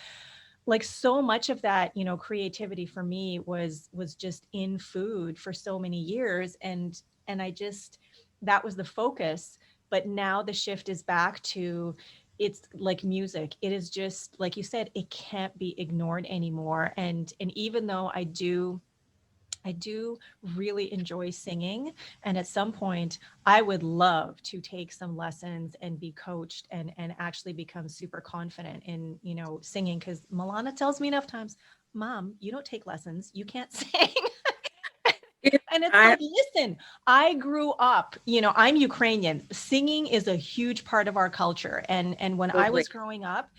Like, so much of that, creativity for me was just in food for so many years. And I just, that was the focus. But now the shift is back to, it's like music. It is just like you said, it can't be ignored anymore. And even though I do really enjoy singing. And at some point, I would love to take some lessons and be coached and actually become super confident in, singing. Because Milana tells me enough times, Mom, you don't take lessons. You can't sing. And it's I like, listen, I grew up, I'm Ukrainian. Singing is a huge part of our culture. And when I totally. was growing up,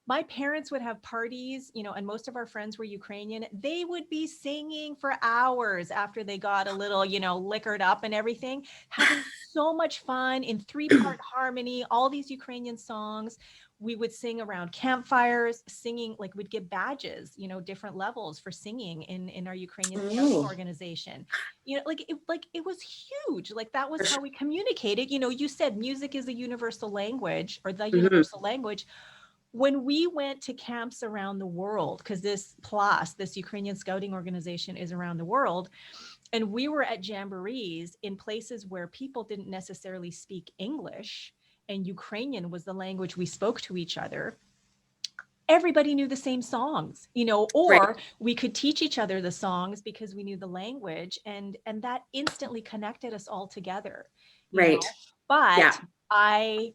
my parents would have parties, and most of our friends were Ukrainian. They would be singing for hours after they got a little, liquored up and everything, having so much fun in 3-part harmony, all these Ukrainian songs. We would sing around campfires, singing, like we'd get badges, different levels for singing in our Ukrainian scouting Oh, organization. Like it was huge. Like that was for how sure. we communicated. You said music is a universal language, or the Mhm. universal language. When we went to camps around the world, because this Ukrainian scouting organization, is around the world, and we were at jamborees in places where people didn't necessarily speak English, and Ukrainian was the language we spoke to each other. Everybody knew the same songs, Right. or we could teach each other the songs because we knew the language, and that instantly connected us all together, Right. Yeah. but I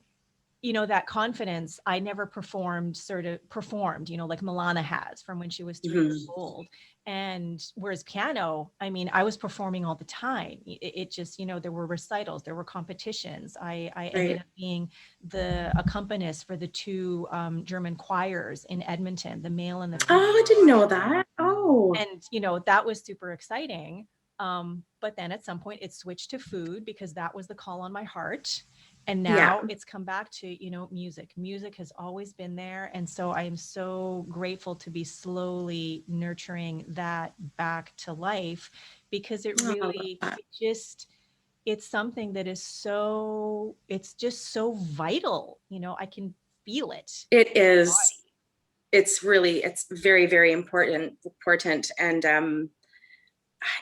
that confidence, I never performed, like Milana has from when she was 3 years Mhm. old. And whereas piano, I mean, I was performing all the time. It just, there were recitals, there were competitions. I ended Right. up being the accompanist for the two German choirs in Edmonton, the male and the Oh, female I didn't know that. Oh, and that was super exciting. But then at some point it switched to food because that was the call on my heart. And yeah. now it's come back to, music has always been there. And so I am so grateful to be slowly nurturing that back to life, because it Oh, I love really, that. it's something that is so, it's just so vital. I can feel it It in my is. body. It's very, very important. And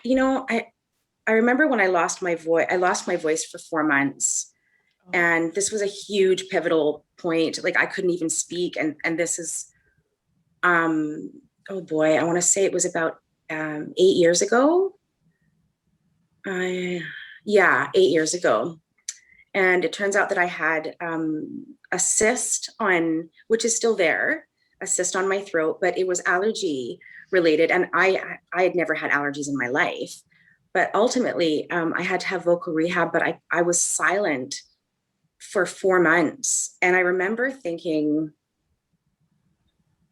you know, I remember when I lost my voice for 4 months. Oh, And this was a huge pivotal point. Like I couldn't even speak. And this is um oh boy, I want to say it was about 8 years ago. I Yeah, 8 years ago. And it turns out that I had a cyst on, which is still there, a cyst on my throat, but it was allergy related. And I had never had allergies in my life. But ultimately, I had to have vocal rehab, but I was silent for 4 months. And I remember thinking,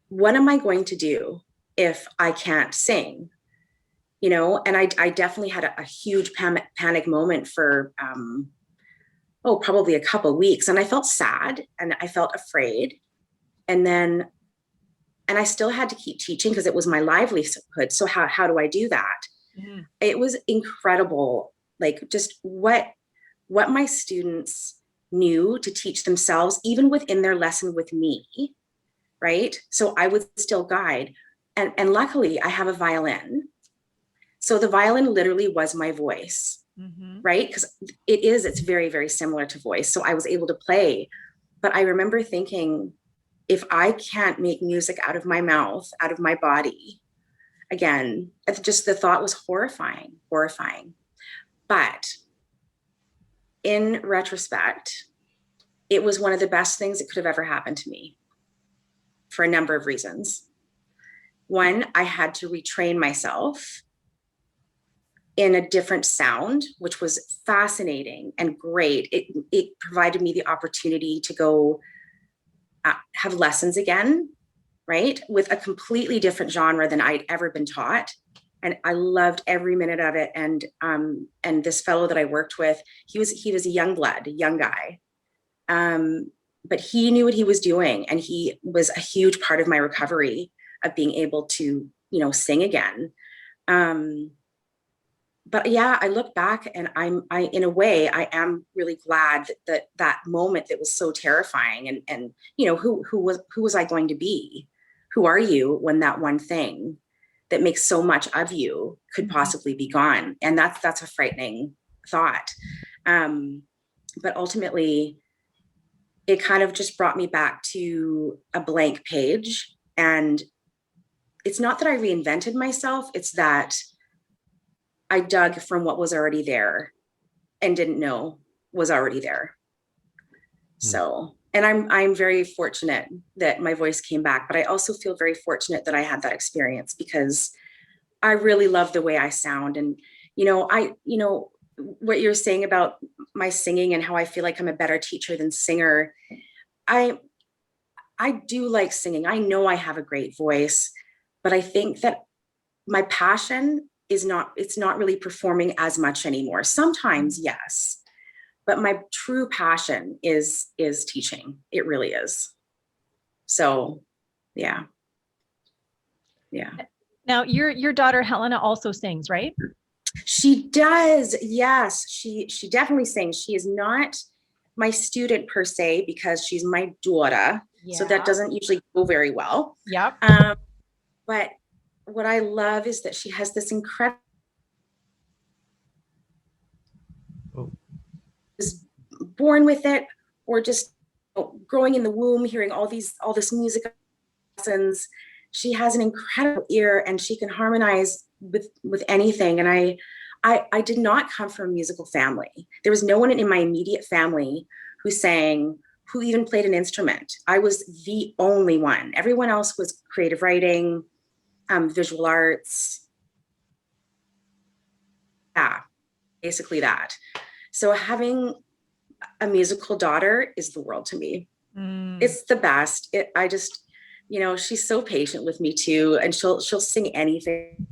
what am I going to do if I can't sing? And I definitely had a huge panic moment for, probably a couple of weeks. And I felt sad and I felt afraid. And then, and I still had to keep teaching because it was my livelihood. So how do I do that? mhm. It was incredible. Like just what my students knew to teach themselves, even within their lesson with me, right? So I would still guide. And luckily, I have a violin. So the violin literally was my voice, Mhm. right? Because it's very, very similar to voice. So I was able to play. But I remember thinking, if I can't make music out of my mouth, out of my body, again, just the thought was horrifying, horrifying. But in retrospect, it was one of the best things that could have ever happened to me for a number of reasons. One, I had to retrain myself in a different sound, which was fascinating and great. It provided me the opportunity to go have lessons again right? With a completely different genre than I'd ever been taught. And I loved every minute of it. And this fellow that I worked with, he was a young blood, a young guy. But he knew what he was doing. And he was a huge part of my recovery of being able to, sing again. But yeah, I look back and in a way, I am really glad that moment that was so terrifying and who was I going to be? Who are you when that one thing that makes so much of you could possibly be gone? And that's a frightening thought. But ultimately, it kind of just brought me back to a blank page. And it's not that I reinvented myself, it's that I dug from what was already there and didn't know was already there. So, and I'm very fortunate that my voice came back, but I also feel very fortunate that I had that experience because I really love the way I sound. And, what you're saying about my singing and how I feel like I'm a better teacher than singer. I do like singing. I know I have a great voice, but I think that my passion it's not really performing as much anymore. Sometimes, yes, but my true passion is teaching. It really is. So, yeah. Now, your daughter Helena also sings, right? She does. Yes, she definitely sings. She is not my student per se because she's my daughter. Yeah. So that doesn't usually go very well. Yep. But what I love is that she has this incredible is born with it, or just growing in the womb, hearing all this music lessons. She has an incredible ear and she can harmonize with anything. And I did not come from a musical family. There was no one in my immediate family who sang, who even played an instrument. I was the only one. Everyone else was creative writing, visual arts. Yeah, basically that. So having a musical daughter is the world to me. It's the best. I just, she's so patient with me too. And she'll sing anything,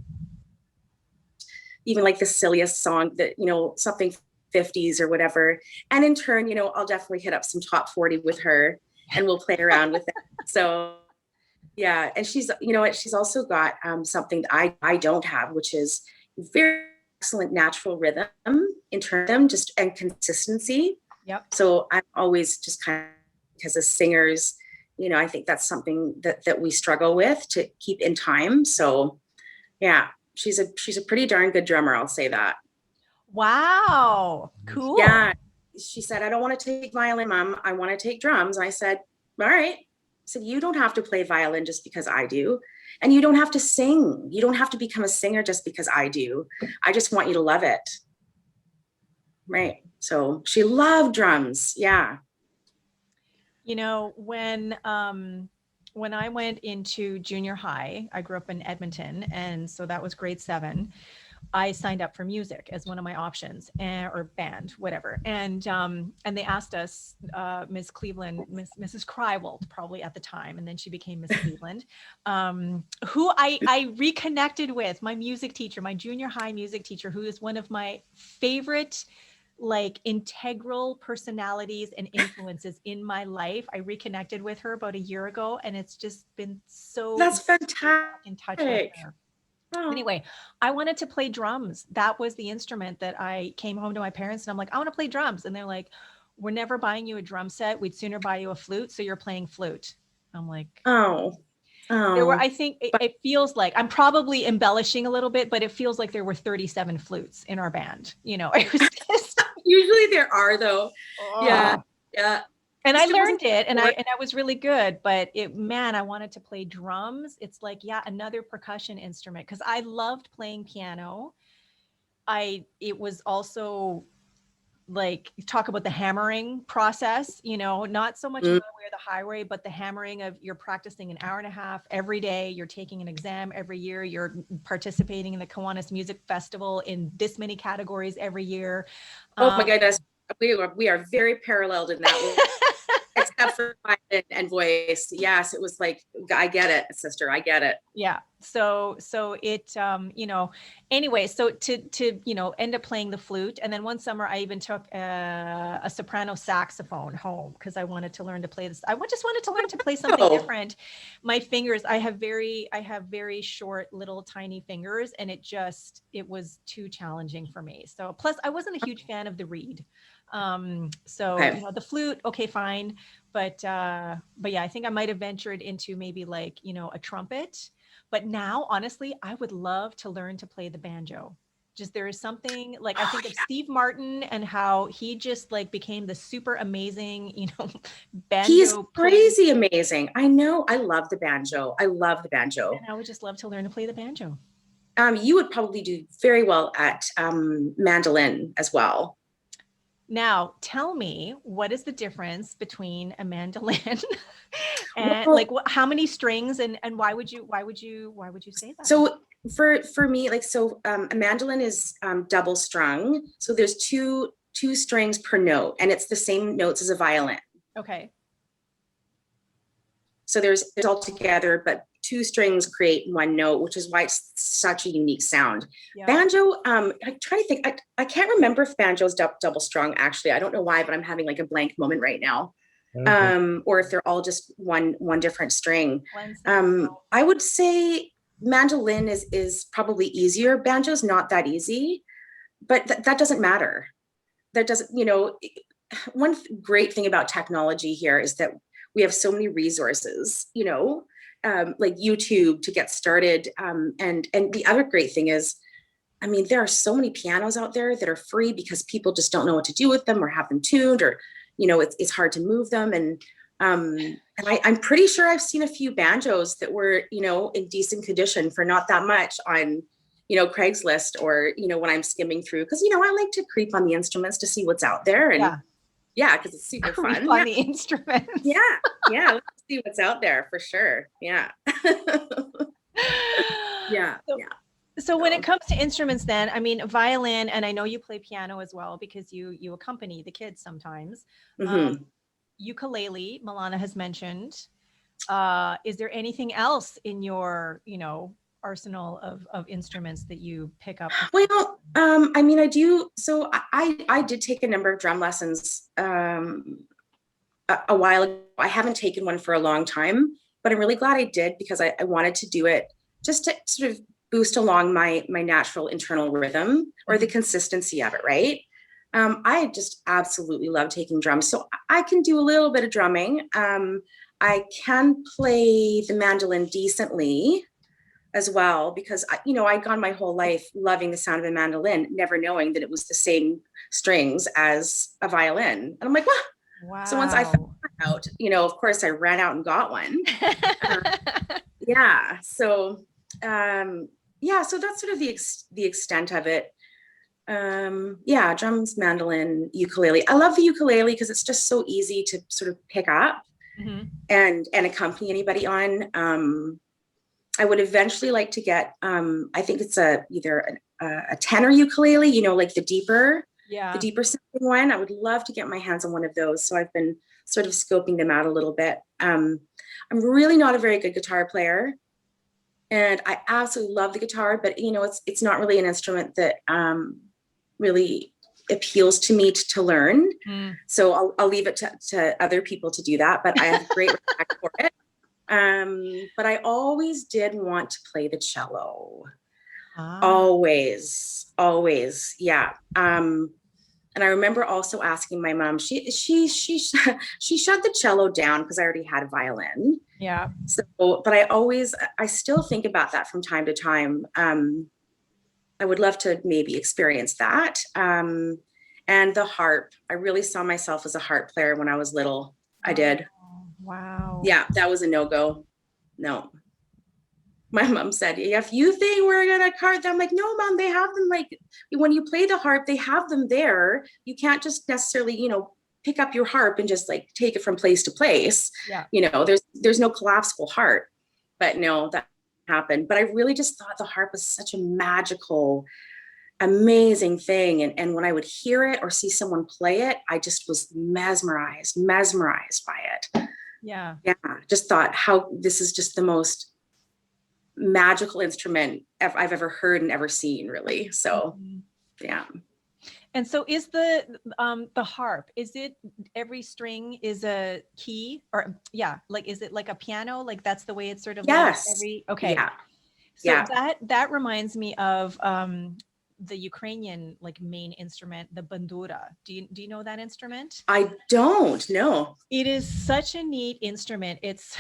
even like the silliest song that, something 50s or whatever. And in turn, I'll definitely hit up some top 40 with her and we'll play around with it. So yeah. And she's, she's also got something that I don't have, which is very excellent natural rhythm in terms of just and consistency. Yep. So I'm always just kind of, because as singers, I think that's something that we struggle with to keep in time. So yeah, she's a pretty darn good drummer. I'll say that. Wow. Cool. Yeah. She said, I don't want to take violin, Mom. I want to take drums. I said, all right. I said, you don't have to play violin just because I do. And you don't have to sing. You don't have to become a singer just because I do. I just want you to love it. Right. So she loved drums. Yeah. When I went into junior high, I grew up in Edmonton. And so that was grade 7. I signed up for music as one of my options, or band, whatever. And they asked us, Ms. Cleveland, Mrs. Crywald, probably at the time, and then she became Miss Cleveland, who I reconnected with, my music teacher, my junior high music teacher, who is one of my favorite, like, integral personalities and influences in my life. I reconnected with her about a year ago, and it's just been so that's fantastic. In touch with her. Anyway, I wanted to play drums. That was the instrument that I came home to my parents and I'm like, I want to play drums. And they're like, we're never buying you a drum set. We'd sooner buy you a flute. So you're playing flute. I'm like, there were, I think it feels like, I'm probably embellishing a little bit, but it feels like there were 37 flutes in our band. It was just usually there are though. Yeah. And I learned it and I was really good, but I wanted to play drums. It's like, another percussion instrument. Cause I loved playing piano. It was also like, talk about the hammering process, not so much in the way of the highway, but the hammering of you're practicing an hour and a half every day. You're taking an exam every year. You're participating in the Kiwanis Music Festival in this many categories every year. Oh my goodness. We are very paralleled in that. Except except for violin and voice. Yes, it was like, I get it, sister. I get it. Yeah. So it, anyway, so to, end up playing the flute. And then one summer I even took a soprano saxophone home because I wanted to learn to play this. Just wanted to learn to play something different. My fingers, I have very short, little tiny fingers, and it was too challenging for me. So plus I wasn't a huge fan of the reed. The flute, okay, fine. But yeah, I think I might've ventured into maybe like, a trumpet. But now, honestly, I would love to learn to play the banjo. Just there is something like I think of Steve Martin and how he just like became the super amazing, banjo. He's crazy amazing. I know. I love the banjo. I love the banjo. And I would just love to learn to play the banjo. You would probably do very well at mandolin as well. Now, tell me, what is the difference between a mandolin and how many strings and why would you say that? So for me, a mandolin is double strung. So there's two strings per note, and it's the same notes as a violin. Okay. So there's all together, but two strings create one note, which is why it's such a unique sound. Yeah. Banjo, I'm trying to think, I can't remember if banjo is double strung, actually. I don't know why, but I'm having like a blank moment right now. Okay. Or if they're all just one different string. I would say mandolin is probably easier. Banjo's not that easy, but that doesn't matter. That doesn't, one great thing about technology here is that we have so many resources, like YouTube to get started. And the other great thing is, there are so many pianos out there that are free because people just don't know what to do with them or have them tuned, or, it's hard to move them. And I'm pretty sure I've seen a few banjos that were, in decent condition for not that much on, Craigslist, or, when I'm skimming through, because, I like to creep on the instruments to see what's out there. And yeah, because it's super fun. On the instruments. Yeah, let's see what's out there for sure. Yeah. So when it comes to instruments, then, violin, and I know you play piano as well because you accompany the kids sometimes. Mm-hmm. Ukulele, Milana has mentioned. Is there anything else in your, arsenal of instruments that you pick up? Well, I do. So I did take a number of drum lessons a while ago. I haven't taken one for a long time, but I'm really glad I did because I wanted to do it just to sort of boost along my natural internal rhythm or the consistency of it, right? I just absolutely love taking drums. So I can do a little bit of drumming. I can play the mandolin decently as well, because I'd gone my whole life loving the sound of a mandolin, never knowing that it was the same strings as a violin. And I'm like, what? Wow. So once I found that out, of course I ran out and got one. Yeah. So, so that's sort of the extent of it. Drums, mandolin, ukulele. I love the ukulele because it's just so easy to sort of pick up and accompany anybody on. I would eventually like to get, I think it's either a tenor ukulele, like the deeper sounding one. I would love to get my hands on one of those. So I've been sort of scoping them out a little bit. I'm really not a very good guitar player, and I absolutely love the guitar, but it's not really an instrument that really appeals to me to learn. So I'll leave it to other people to do that, but I have great respect for it. But I always did want to play the cello. Always. Yeah. And I remember also asking my mom, she shut the cello down because I already had a violin. Yeah. So, but I still think about that from time to time. I would love to maybe experience that. And the harp, I really saw myself as a harp player when I was little. I did. Wow. Yeah, that was a no-go. No. My mom said, if you think we're going to card them, I'm like, no, Mom, they have them, like, when you play the harp, they have them there. You can't just necessarily, pick up your harp and just like take it from place to place. Yeah. There's no collapsible harp. But no, that happened. But I really just thought the harp was such a magical amazing thing. And when I would hear it or see someone play it, I just was mesmerized by it. Yeah. Yeah. Just thought how this is just the most magical instrument I've ever heard and ever seen, really. So, yeah. And so is the harp, is it every string is a key, or yeah, like, is it like a piano? Like that's the way it's sort of Yes. like every, okay. Yeah. So Yeah. that reminds me of the Ukrainian like main instrument, the bandura. Do you know that instrument? I don't know. It is such a neat instrument. It's,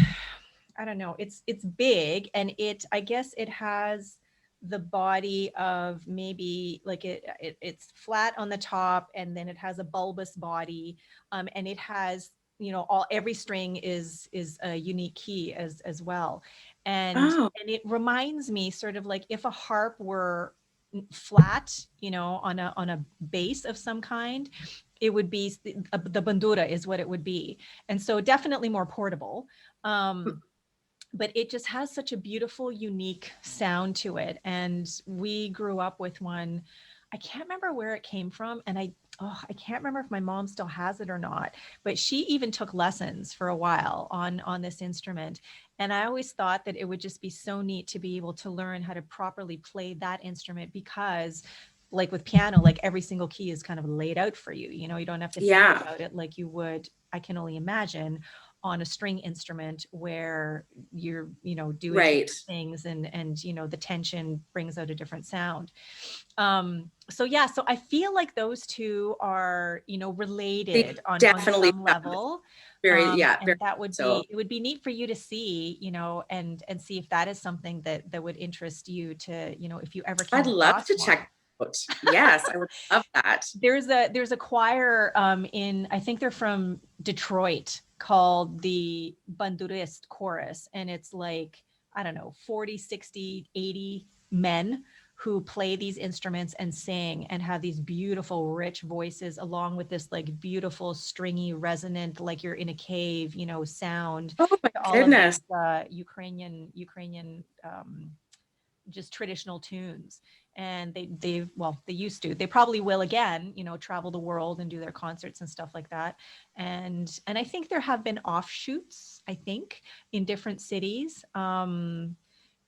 I don't know, it's big, and I guess it has the body of maybe like it's flat on the top, and then it has a bulbous body, and it has, you know, every string is a unique key as well, and Oh. it reminds me sort of like if a harp were flat, you know, on a base of some kind, it would be the bandura is what it would be, and so definitely more portable. But it just has such a beautiful, unique sound to it. And we grew up with one. I can't remember where it came from. And I can't remember if my mom still has it or not, but she even took lessons for a while on this instrument. And I always thought that it would just be so neat to be able to learn how to properly play that instrument, because like with piano, like every single key is kind of laid out for you. You know, you don't have to think about it like you would, I can only imagine, on a string instrument where you're, you know, doing Right. things, and you know, the tension brings out a different sound. So yeah, so I feel like those two are, you know, related on definitely some level. Very, And very that would so. be, it would be neat for you to see, you know, and see if that is something that would interest you to, you know, if you ever came I'd love across to one. check out. Yes, I would love that. There's a choir in, I think they're from Detroit, called the Bandurist Chorus, and it's like, I don't know, 40, 60, 80 men who play these instruments and sing and have these beautiful rich voices, along with this like beautiful stringy resonant, like you're in a cave, you know, sound. Oh my All goodness. of these Ukrainian just traditional tunes. And they used to, they probably will again, you know, travel the world and do their concerts and stuff like that. And I think there have been offshoots, I think, in different cities.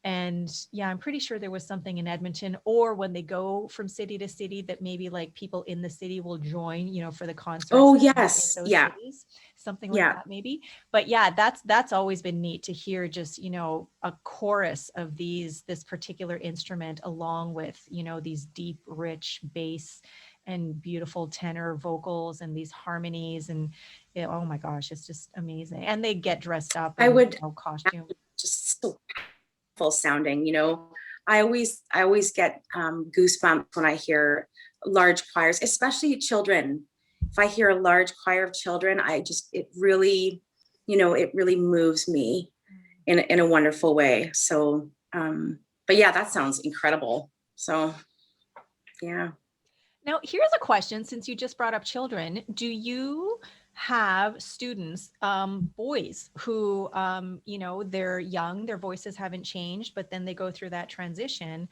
And yeah, I'm pretty sure there was something in Edmonton, or when they go from city to city, that maybe like people in the city will join, you know, for the concerts. Oh in yes. those Yeah. cities, something like that maybe. But yeah, that's always been neat to hear, just, you know, a chorus of this particular instrument, along with, you know, these deep, rich bass and beautiful tenor vocals and these harmonies, and oh my gosh, it's just amazing. And they get dressed up in, you know, costume. Just so full sounding, you know. I always get goosebumps when I hear large choirs, especially children. If I hear a large choir of children, it really, you know, it really moves me in a wonderful way. So, but yeah, that sounds incredible. So, yeah. Now, here's a question, since you just brought up children. Do you have students, boys, who, you know, they're young, their voices haven't changed, but then they go through that transition?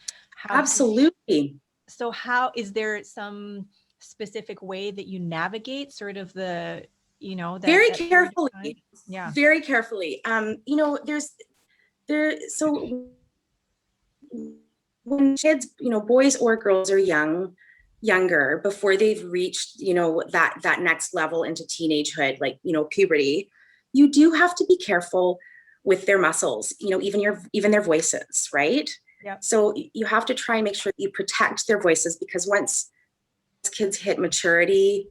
Absolutely. So how, is there some specific way that you navigate sort of the, you know, very carefully? Yeah. Very carefully. You know, so when kids, you know, boys or girls are younger, before they've reached, you know, that next level into teenagehood, like, you know, puberty, you do have to be careful with their muscles, you know, even their voices, right? Yep. So you have to try and make sure that you protect their voices, because once kids hit maturity,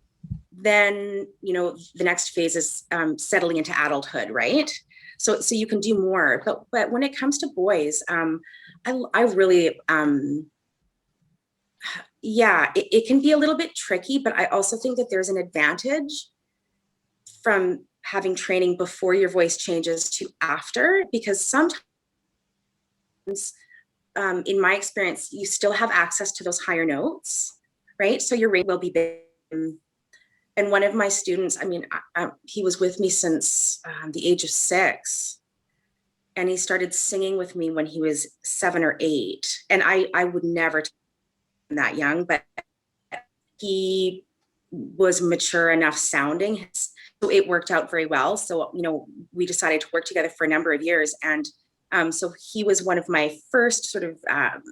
then, you know, the next phase is settling into adulthood, right? So you can do more, but when it comes to boys, I really, yeah, it can be a little bit tricky, but I also think that there's an advantage from having training before your voice changes to after, because sometimes, in my experience, you still have access to those higher notes, right? So your range will be big. And one of my students, I mean, he was with me since the age of 6. And he started singing with me when he was 7 or 8. And I would never that young, but he was mature enough sounding. So it worked out very well. So, you know, we decided to work together for a number of years. And so he was one of my first sort of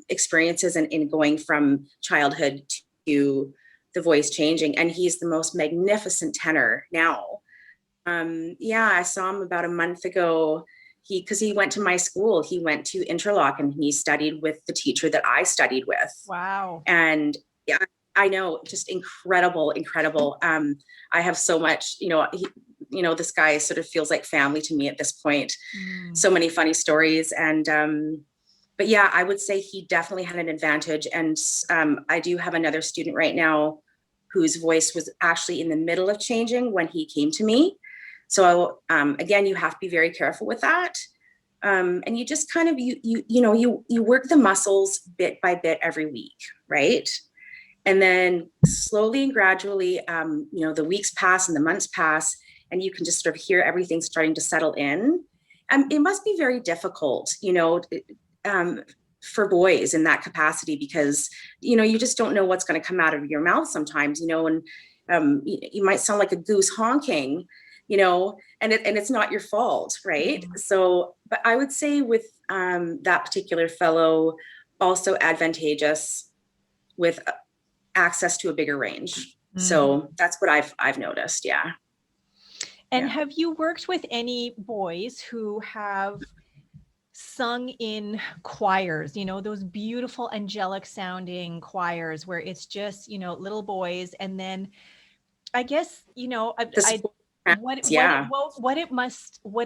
experiences in going from childhood to the voice changing. And he's the most magnificent tenor now. Yeah, I saw him about a month ago. Because he went to my school, he went to Interlock and he studied with the teacher that I studied with. Wow. And yeah, I know, just incredible. I have so much, you know, this guy sort of feels like family to me at this point. So many funny stories. And, but yeah, I would say he definitely had an advantage. And I do have another student right now whose voice was actually in the middle of changing when he came to me. So again, you have to be very careful with that. And you just kind of, you work the muscles bit by bit every week, right? And then slowly and gradually, you know, the weeks pass and the months pass, and you can just sort of hear everything starting to settle in. It must be very difficult, you know, for boys in that capacity, because, you know, you just don't know what's going to come out of your mouth sometimes, you know, and you might sound like a goose honking, you know, and it's not your fault, right? So, but I would say with that particular fellow, also advantageous with access to a bigger range. So that's what I've noticed. Yeah. And have you worked with any boys who have sung in choirs, you know, those beautiful angelic sounding choirs where it's just, you know, little boys, and then I guess, you know, what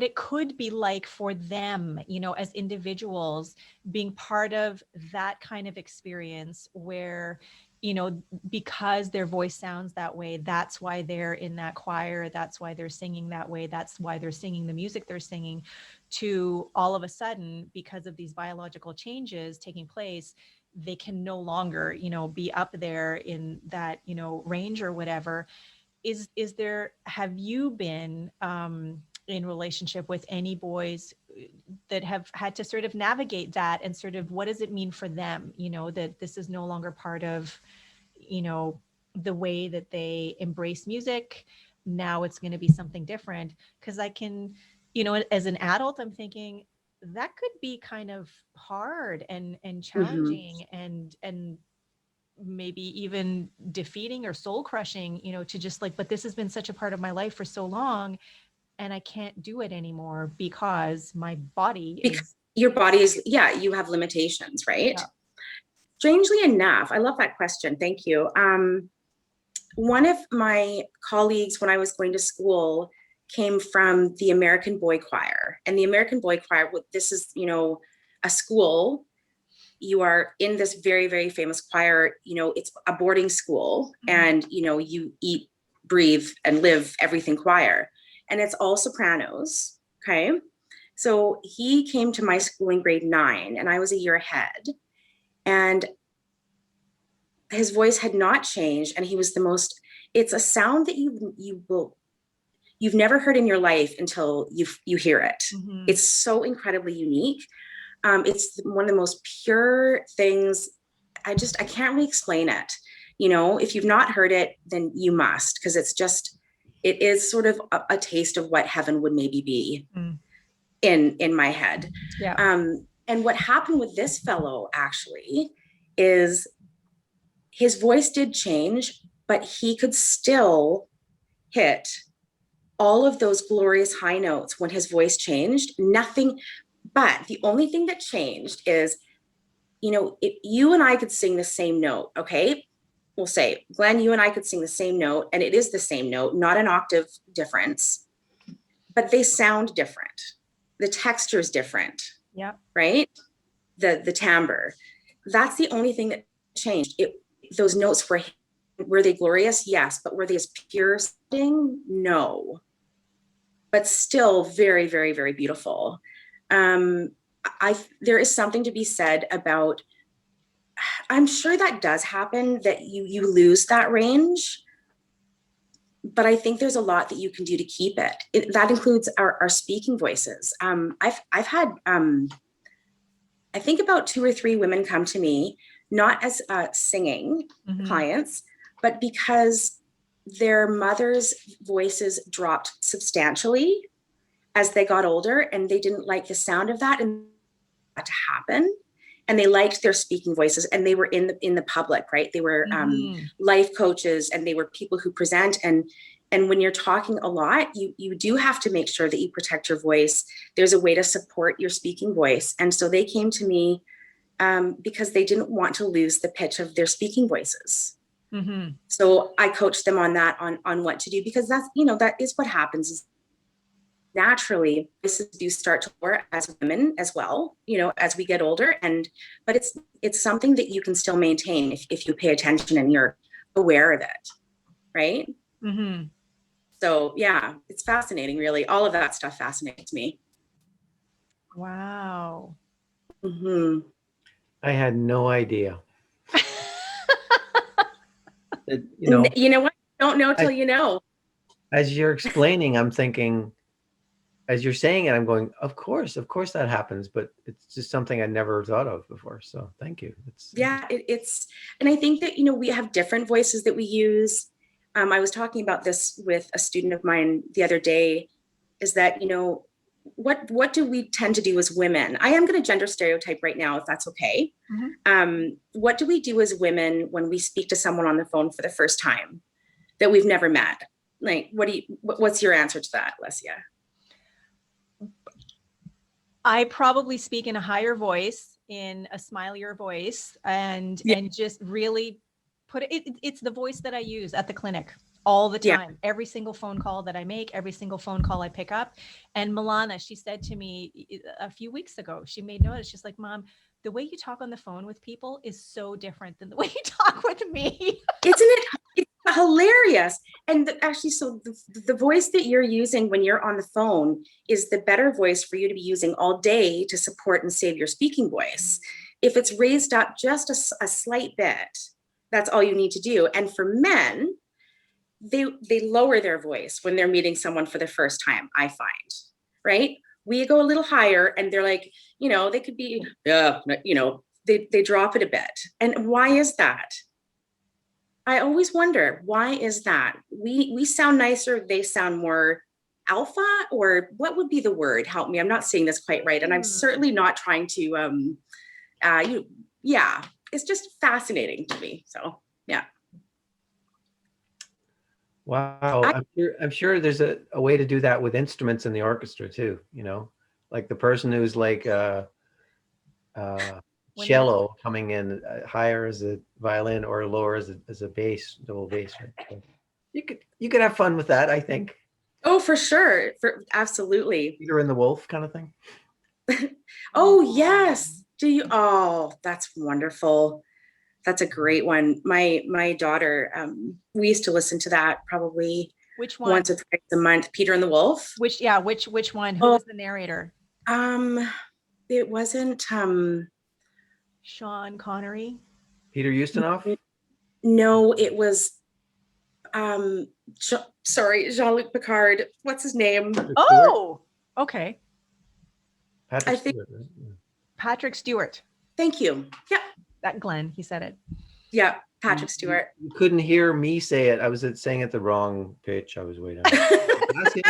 it could be like for them, you know, as individuals, being part of that kind of experience where, you know, because their voice sounds that way, that's why they're in that choir, that's why they're singing that way, that's why they're singing the music they're singing, to all of a sudden, because of these biological changes taking place, they can no longer, you know, be up there in that, you know, range or whatever. Have you been in relationship with any boys that have had to sort of navigate that, and sort of what does it mean for them, you know, that this is no longer part of, you know, the way that they embrace music? Now it's going to be something different. Because I can, you know, as an adult, I'm thinking that could be kind of hard and challenging and maybe even defeating or soul crushing, you know, to just like, but this has been such a part of my life for so long and I can't do it anymore because my body is. Your body is, yeah, you have limitations, right? Yeah. Strangely enough, I love that question. Thank you. One of my colleagues when I was going to school came from the American Boy Choir. And the American Boy Choir, this is, you know, a school. You are in this very, very famous choir, you know, it's a boarding school, and, you know, you eat, breathe, and live everything choir. And it's all sopranos, okay? So he came to my school in grade 9, and I was a year ahead. And his voice had not changed, and he was the most, it's a sound that you've never heard in your life until you hear it. It's so incredibly unique. It's one of the most pure things. I can't really explain it. You know, if you've not heard it, then you must, because it is sort of a taste of what heaven would maybe be in my head. Yeah. And what happened with this fellow actually is his voice did change, but he could still hit all of those glorious high notes when his voice changed. Nothing. But the only thing that changed is, you know, you and I could sing the same note, okay? We'll say, Glenn, you and I could sing the same note, and it is the same note, not an octave difference, but they sound different. The texture is different. Yeah. Right? The timbre. That's the only thing that changed. Those notes were they glorious? Yes. But were they as pure sing? No. But still very, very, very beautiful. There is something to be said about, I'm sure that does happen, that you lose that range, but I think there's a lot that you can do to keep it. That includes our speaking voices. I've had, I think about 2 or 3 women come to me not as singing Mhm. clients, but because their mothers' voices dropped substantially as they got older, and they didn't like the sound of that, and that to happen. And they liked their speaking voices, and they were in the public, right? They were Mhm. life coaches, and they were people who present. And when you're talking a lot, you do have to make sure that you protect your voice. There's a way to support your speaking voice. And so they came to me because they didn't want to lose the pitch of their speaking voices. Mhm. So I coached them on that, on what to do, because that's, that is what happens is naturally voices do start to lower as women as well, as we get older. But it's something that you can still maintain if you pay attention and you're aware of it, right? Mhm. So yeah, it's fascinating, really. All of that stuff fascinates me. Wow. Mm-hmm. I had no idea. That, You know what? Don't know till I, you know. as you're explaining, I'm thinking, as you're saying it, I'm going, of course that happens, but it's just something I never thought of before. So thank you. Yeah, it's, and I think that, we have different voices that we use. I was talking about this with a student of mine the other day, is that, what do we tend to do as women? I am going to gender stereotype right now, if that's okay. Mhm. What do we do as women when we speak to someone on the phone for the first time that we've never met? Like, what's your answer to that, Lesia? I probably speak in a higher voice, in a smilier voice, and Yeah. just really put it's the voice that I use at the clinic all the Yeah. time. Every single phone call that I make, every single phone call I pick up. And Milana, she said to me a few weeks ago, she made notice, she's like, Mom, the way you talk on the phone with people is so different than the way you talk with me. Isn't it? It's hilarious. And actually, so the voice that you're using when you're on the phone is the better voice for you to be using all day to support and save your speaking voice. If it's raised up just a slight bit, that's all you need to do. And for men, they lower their voice when they're meeting someone for the first time, I find, right? We go a little higher, and they're like, they could be, they drop it a bit. And why is that? I always wonder, why is that? We sound nicer, they sound more alpha, or what would be the word? Help me. I'm not saying this quite right. And I'm certainly not trying to yeah, it's just fascinating to me. So yeah. wow. I'm sure there's a way to do that with instruments in the orchestra too, like the person who's like When they're cello coming in higher as a violin or lower as a bass, double bass, right? So you could have fun with that, I think. Oh, for sure. Absolutely. Peter and the Wolf kind of thing. Oh, yes. Do you? Oh, that's wonderful. That's a great one. My daughter, we used to listen to that probably which one? once or twice a month. Peter and the Wolf. Which one? Who Oh, was the narrator? It wasn't Sean Connery. Peter Ustinov. no, it was sorry, Jean-Luc Picard. What's his name? Patrick Oh, okay. Patrick I think Stewart, right? Yeah. Patrick Stewart. Thank you. Yeah. That Glenn, he said it. Yeah, Patrick Stewart. You couldn't hear me say it. I was saying it the wrong pitch. I was way down. Patrick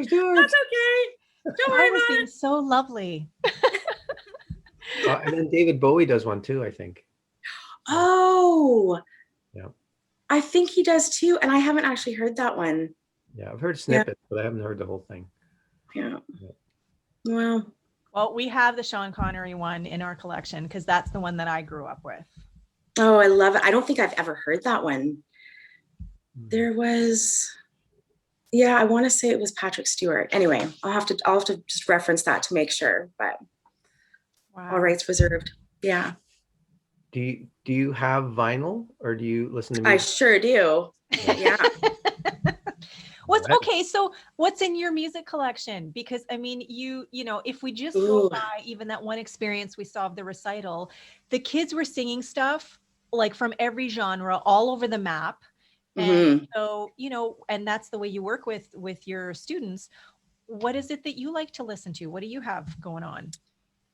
Stewart. That's okay. Don't worry I was about being it. so lovely. And then David Bowie does one too, I think. Oh, Yeah. I think he does too. And I haven't actually heard that one. Yeah, I've heard snippets, but I haven't heard the whole thing. Yeah. Well, we have the Sean Connery one in our collection because that's the one that I grew up with. Oh, I love it. I don't think I've ever heard that one. There was, yeah, I want to say it was Patrick Stewart. Anyway, I'll have to just reference that to make sure, but Wow. all rights reserved. Yeah. Do you have vinyl or do you listen to I music? sure do. Yeah. So what's in your music collection? Because I mean, if we just go by even that one experience we saw of the recital, the kids were singing stuff like from every genre all over the map. And so, and that's the way you work with your students. What is it that you like to listen to? What do you have going on?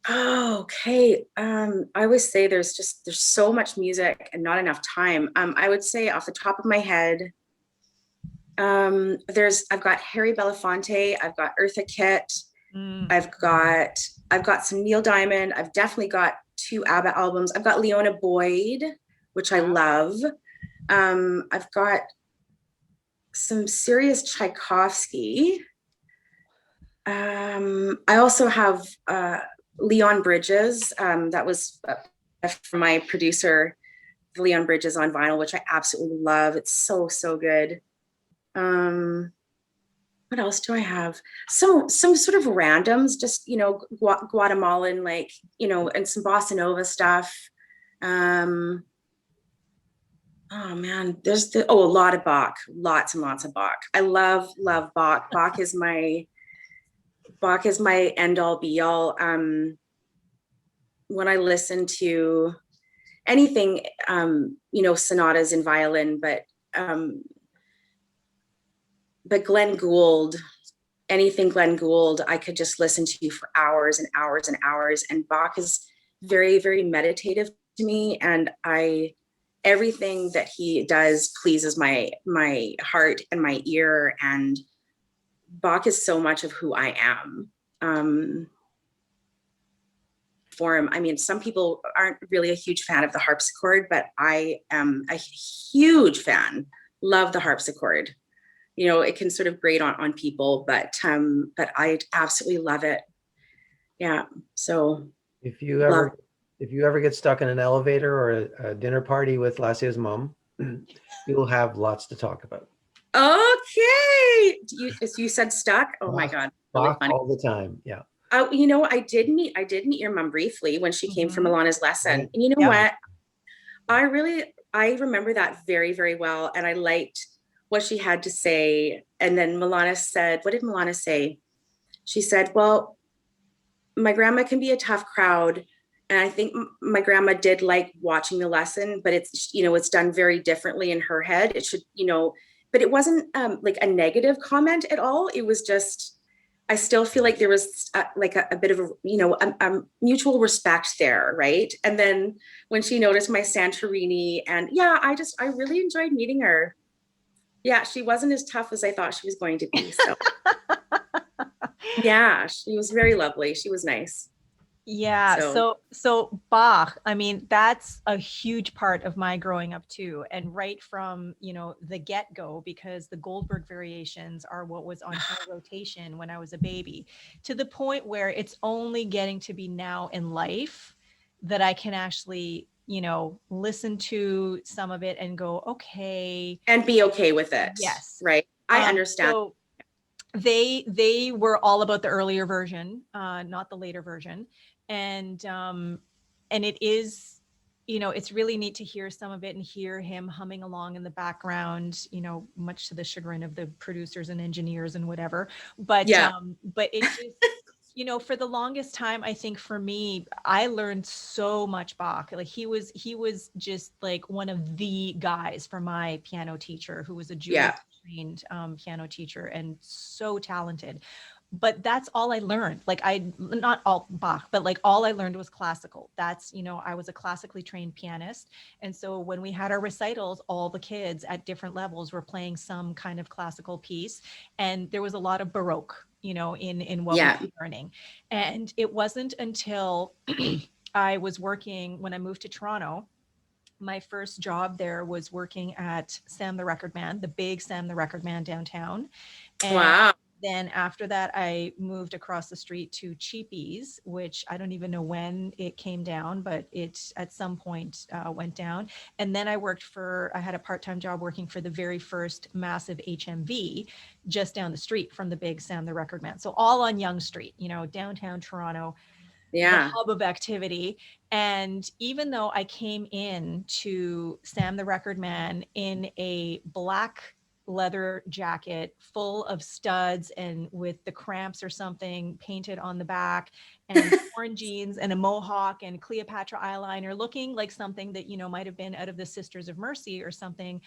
Oh, okay. I always say there's so much music and not enough time. I would say off the top of my head, I've got Harry Belafonte, I've got Eartha Kitt, Mm. I've got some Neil Diamond, I've definitely got two ABBA albums. I've got Leona Boyd, which I love. I've got some serious Tchaikovsky. I also have Leon Bridges. That was from my producer, Leon Bridges on vinyl, which I absolutely love. It's so, so good. What else do I have? Some sort of randoms, just, Guatemalan, like, and some bossa nova stuff. Oh man, a lot of Bach, lots and lots of Bach. I love Bach. Bach is my end all be all. When I listen to anything, sonatas in violin, but Glenn Gould, anything Glenn Gould, I could just listen to for hours and hours and hours. And Bach is very, very meditative to me. And everything that he does pleases my heart and my ear. And Bach is so much of who I am. For him, I mean, some people aren't really a huge fan of the harpsichord, but I am a huge fan. Love the harpsichord. It can sort of grate on people, but I absolutely love it. Yeah. So If you ever get stuck in an elevator or a dinner party with Lassia's mom, you'll have lots to talk about. Okay. You said stuck? Oh my God. Really Bach funny. all the time. Yeah. I did meet your mom briefly when she came from Milana's lesson. And you know what? I remember that very, very well. And I liked what she had to say. And then Milana said, what did Milana say? She said, well, my grandma can be a tough crowd. And I think my grandma did like watching the lesson, but it's done very differently in her head. It should, but it wasn't like a negative comment at all. It was just, I still feel like there was like a bit of a mutual respect there, right? And then when she noticed my Santorini, and I really enjoyed meeting her. Yeah, she wasn't as tough as I thought she was going to be. So yeah, she was very lovely. She was nice. Yeah. So Bach, I mean, that's a huge part of my growing up too. And right from, the get-go, because the Goldberg variations are what was on high rotation when I was a baby, to the point where it's only getting to be now in life that I can actually, listen to some of it and go, okay. And be okay with it. Yes. Right. I understand. So they were all about the earlier version, not the later version. And it is, it's really neat to hear some of it and hear him humming along in the background, much to the chagrin of the producers and engineers and whatever. But it just, for the longest time, I think for me, I learned so much Bach. Like he was just like one of the guys for my piano teacher, who was a Jewish trained piano teacher and so talented. But that's all I learned. Like not all Bach, but like all I learned was classical. That's, I was a classically trained pianist. And so when we had our recitals, all the kids at different levels were playing some kind of classical piece. And there was a lot of Baroque, in what we were learning. And it wasn't until I was working, when I moved to Toronto, my first job there was working at Sam the Record Man, the big Sam the Record Man downtown. And then after that, I moved across the street to Cheapies, which I don't even know when it came down, but it at some point went down. And then I had a part-time job working for the very first massive HMV just down the street from the big Sam the Record Man. So all on Yonge Street, downtown Toronto. The hub of activity. And even though I came in to Sam the Record Man in a black leather jacket full of studs and with the cramps or something painted on the back, and torn jeans and a mohawk and Cleopatra eyeliner, looking like something that, might have been out of the Sisters of Mercy or something,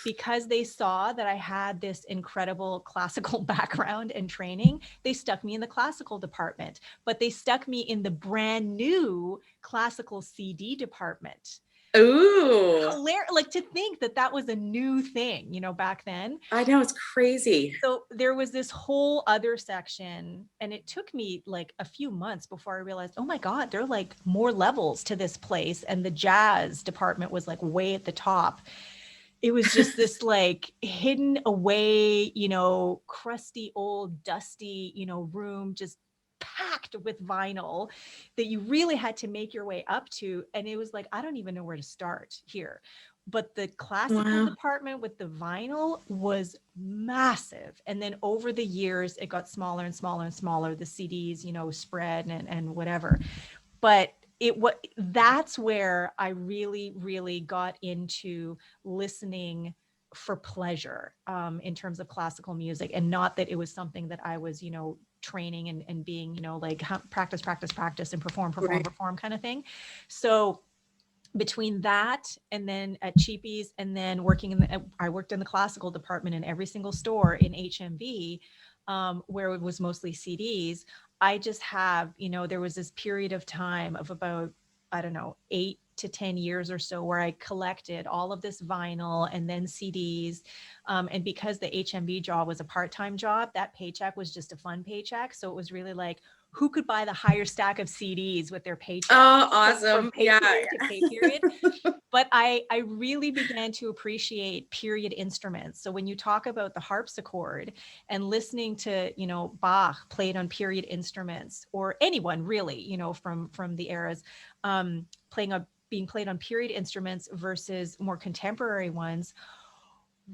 because they saw that I had this incredible classical background and training, they stuck me in the classical department, but they stuck me in the brand new classical CD department. Ooh, Hilarious, like to think that that was a new thing, you know, back then. I know, it's crazy. So there was this whole other section, and it took me like a few months before I realized, oh my God, there are like more levels to this place. And the jazz department was like way at the top. It was just this like hidden away, you know, crusty, old, dusty, you know, room, just packed with vinyl that you really had to make your way up to. And it was like, I don't even know where to start here. But the classical Wow. department with the vinyl was massive. And then over the years, it got smaller and smaller and smaller. The CDs, you know, spread and whatever. But that's where I really got into listening for pleasure, in terms of classical music, and not that it was something that I was, you know, training and being, you know, like practice and perform Right. kind of thing. So between that and then at Cheapies and then I worked in the classical department in every single store in HMV, where it was mostly CDs. I just have, you know, there was this period of time of about, I don't know, 8 to 10 years or so where I collected all of this vinyl and then CDs. And because the HMV job was a part-time job, that paycheck was just a fun paycheck. So it was really like, who could buy the higher stack of CDs with their paycheck? Oh, From awesome. pay Yeah. period to pay period. But I really began to appreciate period instruments. So when you talk about the harpsichord and listening to, you know, Bach played on period instruments, or anyone really, you know, from the eras, being played on period instruments versus more contemporary ones.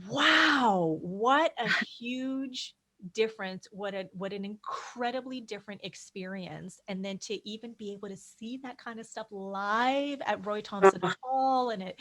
Wow, what a huge difference, what an incredibly different experience. And then to even be able to see that kind of stuff live at Roy Thompson Oh, Hall, and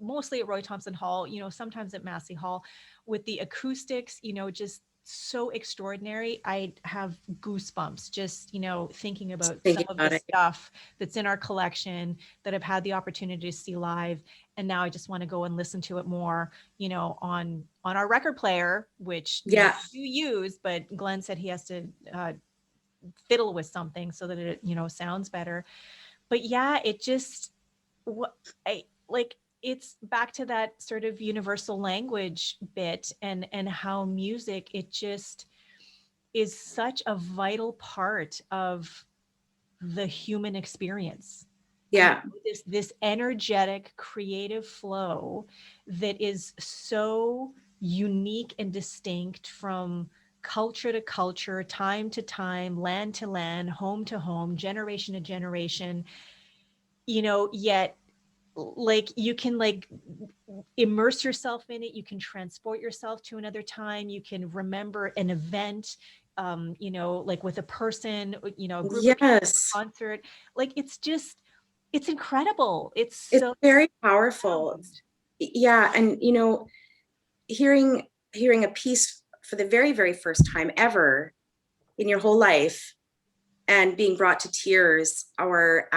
mostly at Roy Thompson Hall, you know, sometimes at Massey Hall, with the acoustics, you know, just so extraordinary. I have goosebumps just, you know, thinking about some thinking of about the it. stuff that's in our collection that I've had the opportunity to see live. And now I just want to go and listen to it more, you know, on our record player, which, you know, Yeah. we do use, but Glenn said he has to fiddle with something so that it, you know, sounds better. But yeah, it just, what I like, it's back to that sort of universal language bit, and how music, it just is such a vital part of the human experience. You Yeah. know, this energetic creative flow that is so unique and distinct from culture to culture, time to time, land to land, home to home, generation to generation, you know, yet like you can like immerse yourself in it, you can transport yourself to another time, you can remember an event, you know, like with a person, you know, a group of people, Yes. concert. Like it's just, it's incredible. It's It's so very powerful. profound. Yeah. And, you know, hearing a piece for the very, very first time ever in your whole life and being brought to tears, or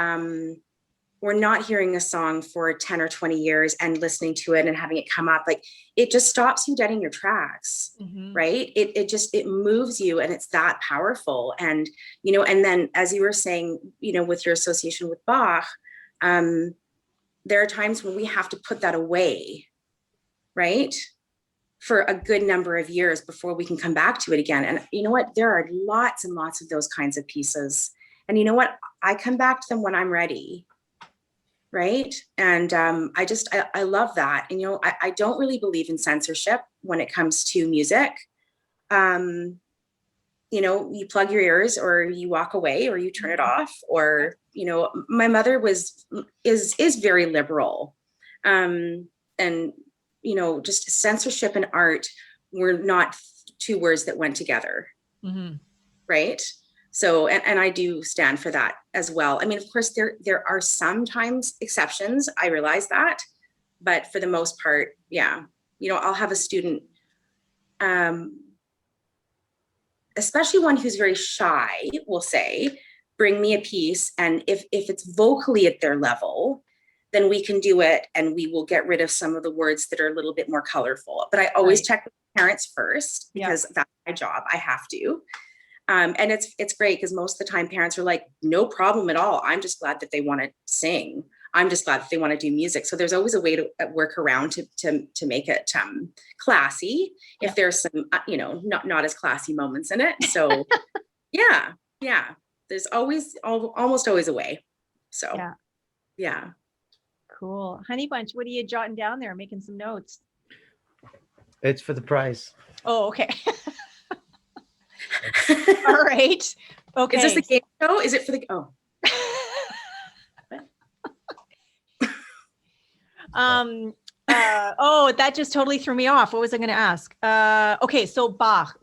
we're not hearing a song for 10 or 20 years and listening to it and having it come up, like it just stops you dead in your tracks. Mhm. Right. It moves you, and it's that powerful. And, you know, and then as you were saying, you know, with your association with Bach, there are times when we have to put that away, right, for a good number of years before we can come back to it again. And you know what? There are lots and lots of those kinds of pieces. And you know what? I come back to them when I'm ready. Right. And I love that. And, you know, I don't really believe in censorship when it comes to music. You know, you plug your ears, or you walk away, or you turn it off, or, you know, my mother is very liberal. And, you know, just censorship and art were not two words that went together. Mhm. Right. So, and I do stand for that as well. I mean, of course, there are sometimes exceptions. I realize that, but for the most part, yeah. You know, I'll have a student, especially one who's very shy, will say, bring me a piece, and if it's vocally at their level, then we can do it, and we will get rid of some of the words that are a little bit more colorful. But I always check with parents first, because that's my job. I have to. And it's great, because most of the time parents are like, no problem at all. I'm just glad that they want to sing. I'm just glad that they want to do music. So there's always a way to work around to make it classy, if there's some, not as classy moments in it. So yeah, there's almost always a way. So yeah. Cool. Honey Bunch, what are you jotting down there? Making some notes. It's for the prize. Oh, okay. All right. Okay. Is this the game show? Is it for the, that just totally threw me off. What was I going to ask? Okay. So Bach,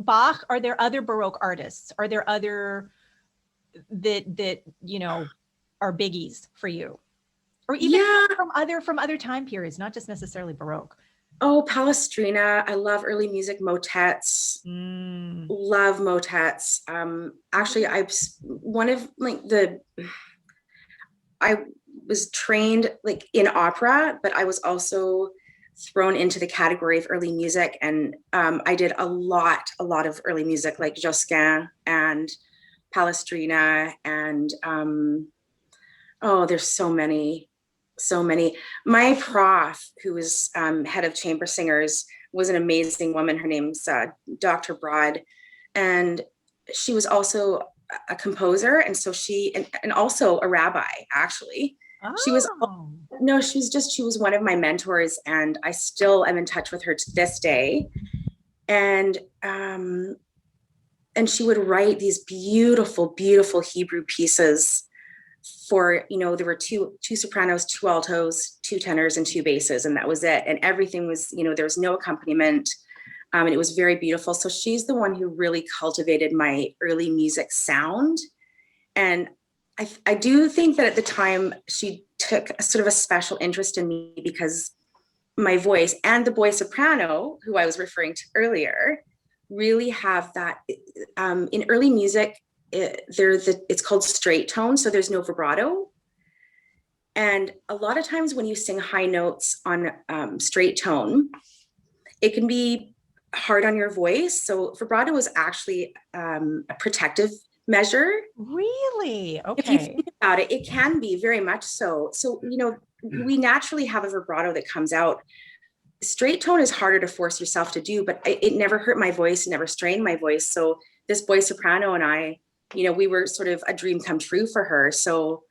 are there other Baroque artists? Are there other that, are biggies for you? Or even from other time periods, not just necessarily Baroque. Oh, Palestrina. I love early music motets. Love motets. Actually, I was trained like in opera, but I was also thrown into the category of early music. And I did a lot of early music, like Josquin and Palestrina. And there's so many. My prof, who was head of chamber singers, was an amazing woman. Her name's Dr. Broad, and she was also a composer, and so and also a rabbi. Actually, she was one of my mentors, and I still am in touch with her to this day. And she would write these beautiful Hebrew pieces. For, there were two sopranos, 2 altos, 2 tenors, and 2 basses, and that was it. And everything was, there was no accompaniment, and it was very beautiful. So she's the one who really cultivated my early music sound. And I do think that at the time she took a sort of a special interest in me, because my voice and the boy soprano, who I was referring to earlier, really have that in early music. It's called straight tone, so there's no vibrato. And a lot of times when you sing high notes on straight tone, it can be hard on your voice. So vibrato is actually a protective measure. Really? Okay. If you think about it, it can be very much so. So, we naturally have a vibrato that comes out. Straight tone is harder to force yourself to do, but it never hurt my voice, never strained my voice. So this boy soprano and I, we were sort of a dream come true for her. So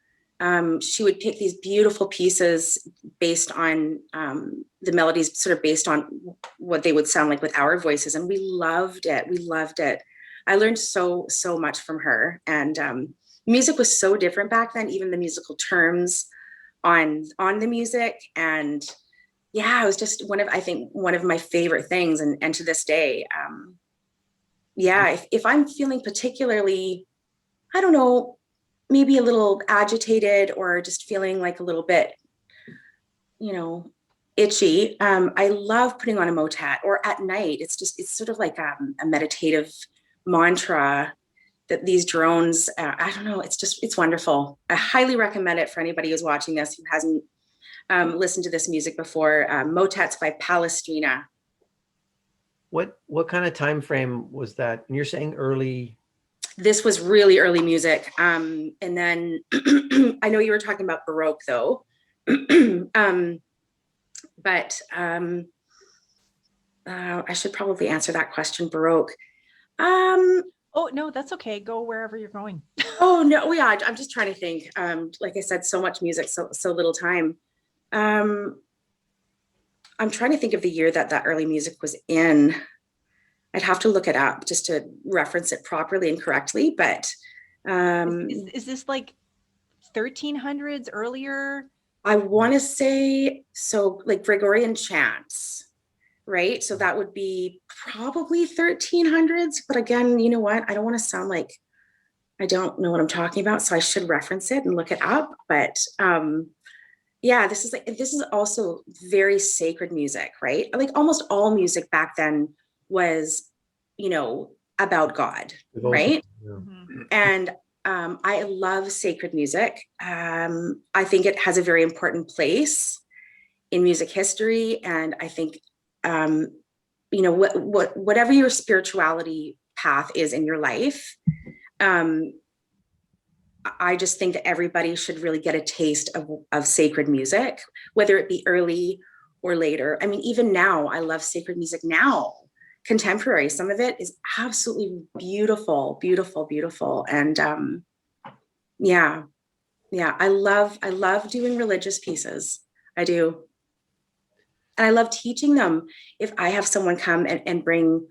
she would pick these beautiful pieces based on the melodies, sort of based on what they would sound like with our voices. And we loved it. I learned so much from her. And music was so different back then, even the musical terms on the music. And it was just one of my favorite things. And to this day, if I'm feeling particularly, I don't know, maybe a little agitated or just feeling like a little bit, itchy, I love putting on a motet, or at night. It's sort of like a meditative mantra that these drones, I don't know, it's wonderful. I highly recommend it for anybody who's watching this who hasn't listened to this music before. Motets by Palestrina. What kind of time frame was that? And you're saying early? This was really early music. And then I know you were talking about Baroque though. But I should probably answer that question. Baroque. Oh, no, that's okay. Go wherever you're going. Oh, no. Yeah, I'm just trying to think. Like I said, so much music, so little time. I'm trying to think of the year that early music was in. I'd have to look it up just to reference it properly and correctly. But is this like 1300s earlier? I want to say so, like Gregorian chants, right? So that would be probably 1300s. But again, you know what? I don't want to sound like I don't know what I'm talking about, so I should reference it and look it up. But this is also very sacred music, right? Like almost all music back then was, about God, right? Yeah. And I love sacred music. I think it has a very important place in music history. And I think, whatever your spirituality path is in your life, I just think that everybody should really get a taste of sacred music, whether it be early or later. I mean, even now, I love sacred music now, contemporary. Some of it is absolutely beautiful, beautiful, beautiful. And yeah, I love doing religious pieces. I do. And I love teaching them. If I have someone come and bring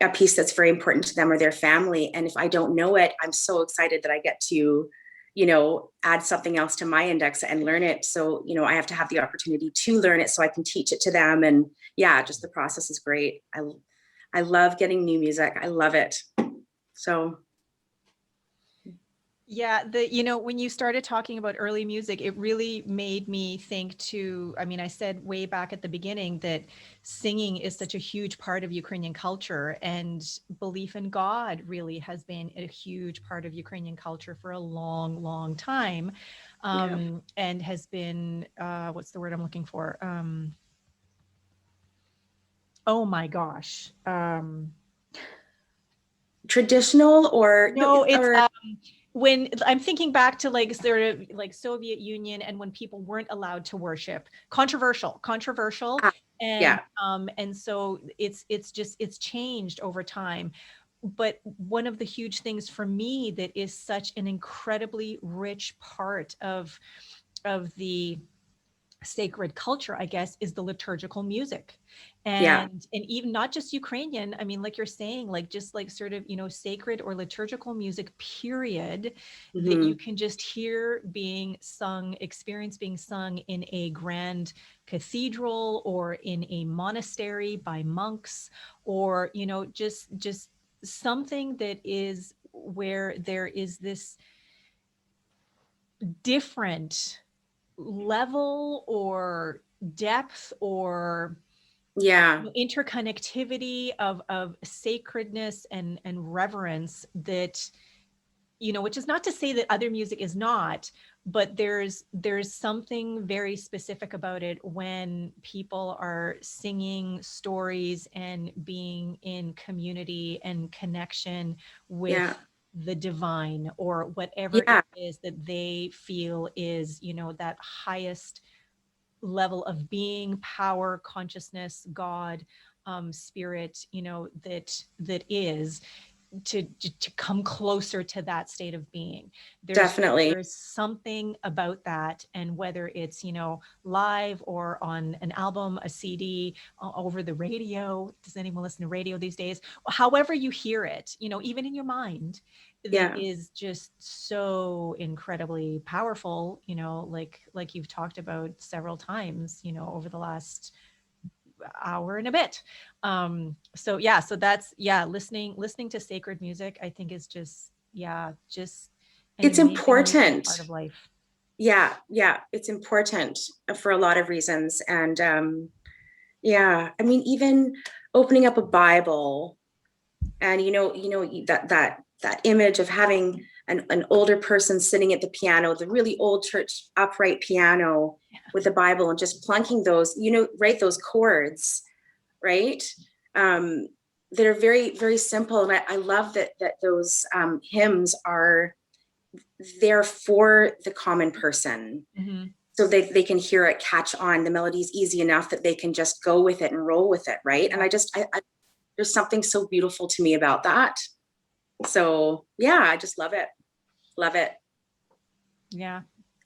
a piece that's very important to them or their family, and if I don't know it, I'm so excited that I get to, add something else to my index and learn it. So, I have to have the opportunity to learn it so I can teach it to them. And yeah, just the process is great. I love getting new music. I love it. So Yeah, when you started talking about early music, it really made me think I said way back at the beginning that singing is such a huge part of Ukrainian culture, and belief in God really has been a huge part of Ukrainian culture for a long, long time. And has been, what's the word I'm looking for? Oh my gosh. traditional or No, it's when I'm thinking back to like sort of like Soviet Union, and when people weren't allowed to worship, controversial, yeah, and so it's changed over time. But one of the huge things for me that is such an incredibly rich part of the sacred culture, I guess, is the liturgical music. yeah. And even not just Ukrainian, I mean, like you're saying, like just like sort of, sacred or liturgical music, period, that you Mm-hmm. can just hear being sung, experience being sung in a grand cathedral or in a monastery by monks, or, just something that is where there is this different level or depth or Yeah, interconnectivity of sacredness and reverence that, which is not to say that other music is not, but there's something very specific about it when people are singing stories and being in community and connection with yeah, the divine, or whatever yeah, it is that they feel is, that highest level of being, power, consciousness, God, spirit, that is to come closer to that state of being. definitely. There's something about that, and whether it's, live or on an album, a CD, over the radio. Does anyone listen to radio these days? However you hear it, even in your mind, that Yeah, is just so incredibly powerful, like you've talked about several times, over the last hour and a bit. So that's, listening to sacred music, I think, is just an it's amazing, amazing important. part of life. Yeah, it's important for a lot of reasons. And yeah, I mean, even opening up a Bible, and that image of having an older person sitting at the piano, the really old church upright piano with the Bible, and just plunking those, right, those chords, right? Um, that are very, very simple. And I love that those hymns are there for the common person. Mm-hmm. So they can hear it, catch on. The melody's easy enough that they can just go with it and roll with it, right? Yeah. And I there's something so beautiful to me about that. So yeah, I just love it. Love it. Yeah.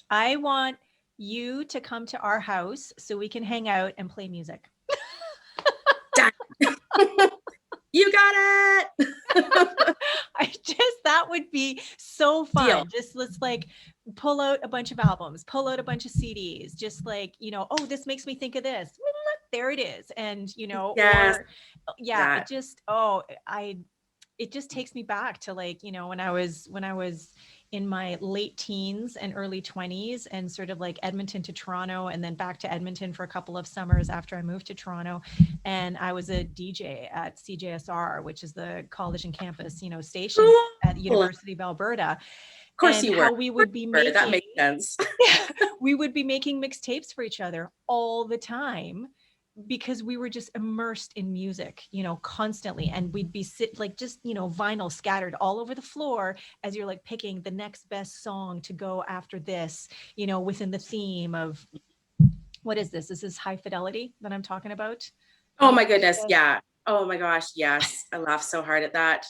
I want you to come to our house so we can hang out and play music. Done. You got it. That would be so fun. Deal. Just let's like pull out a bunch of albums, pull out a bunch of CDs, just like, oh, this makes me think of this. There it is. And, Yes, or yeah, that. it just takes me back to like, when I was in my late teens and early 20s, and sort of like Edmonton to Toronto, and then back to Edmonton for a couple of summers after I moved to Toronto. And I was a DJ at CJSR, which is the college and campus, station. Cool. at University of Alberta. Of course And you how were. we would be making, That makes sense. we would be making mixtapes for each other all the time because we were just immersed in music, constantly. And we'd be just, vinyl scattered all over the floor as you're like picking the next best song to go after this, within the theme of, what is this? This is High Fidelity that I'm talking about. Oh my goodness. Yeah. Oh my gosh. Yes. I laughed so hard at that.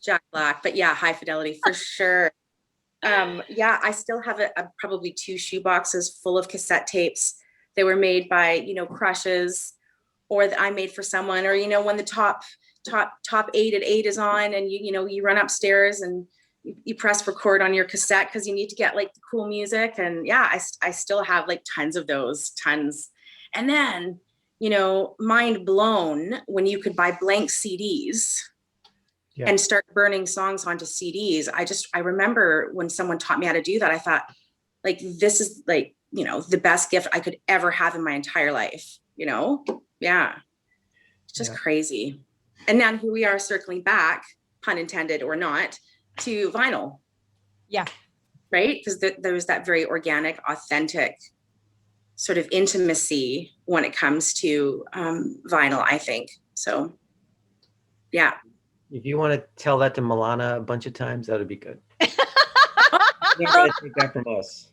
Jack Black, but yeah, High Fidelity for sure. Yeah, I still have probably 2 shoe boxes full of cassette tapes. They were made by, crushes, or that I made for someone, or, when the top 8 at 8 is on, and you run upstairs and you press record on your cassette because you need to get like the cool music. And yeah, I still have like tons of those, tons. And then, mind blown when you could buy blank CDs. Yeah. And start burning songs onto CDs. I remember when someone taught me how to do that, I thought, like, this is like, the best gift I could ever have in my entire life, Yeah. It's just crazy. And now here we are circling back, pun intended or not, to vinyl. Yeah. Right? Because there's that very organic, authentic sort of intimacy when it comes to vinyl, I think. So, yeah. If you want to tell that to Milana a bunch of times, that would be good. You're not going to take that from us.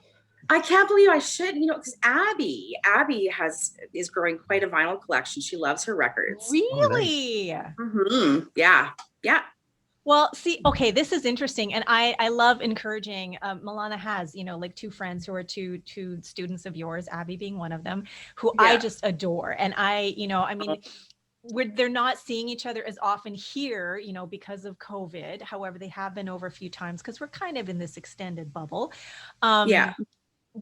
I can't believe I should, because Abby is growing quite a vinyl collection. She loves her records. Really? Oh, nice. Mm-hmm. Yeah. Yeah. Well, see, okay, this is interesting. And I love encouraging, Milana has, like 2 friends who are two students of yours, Abby being one of them, who I just adore. And they're not seeing each other as often here, because of COVID. However, they have been over a few times because we're kind of in this extended bubble.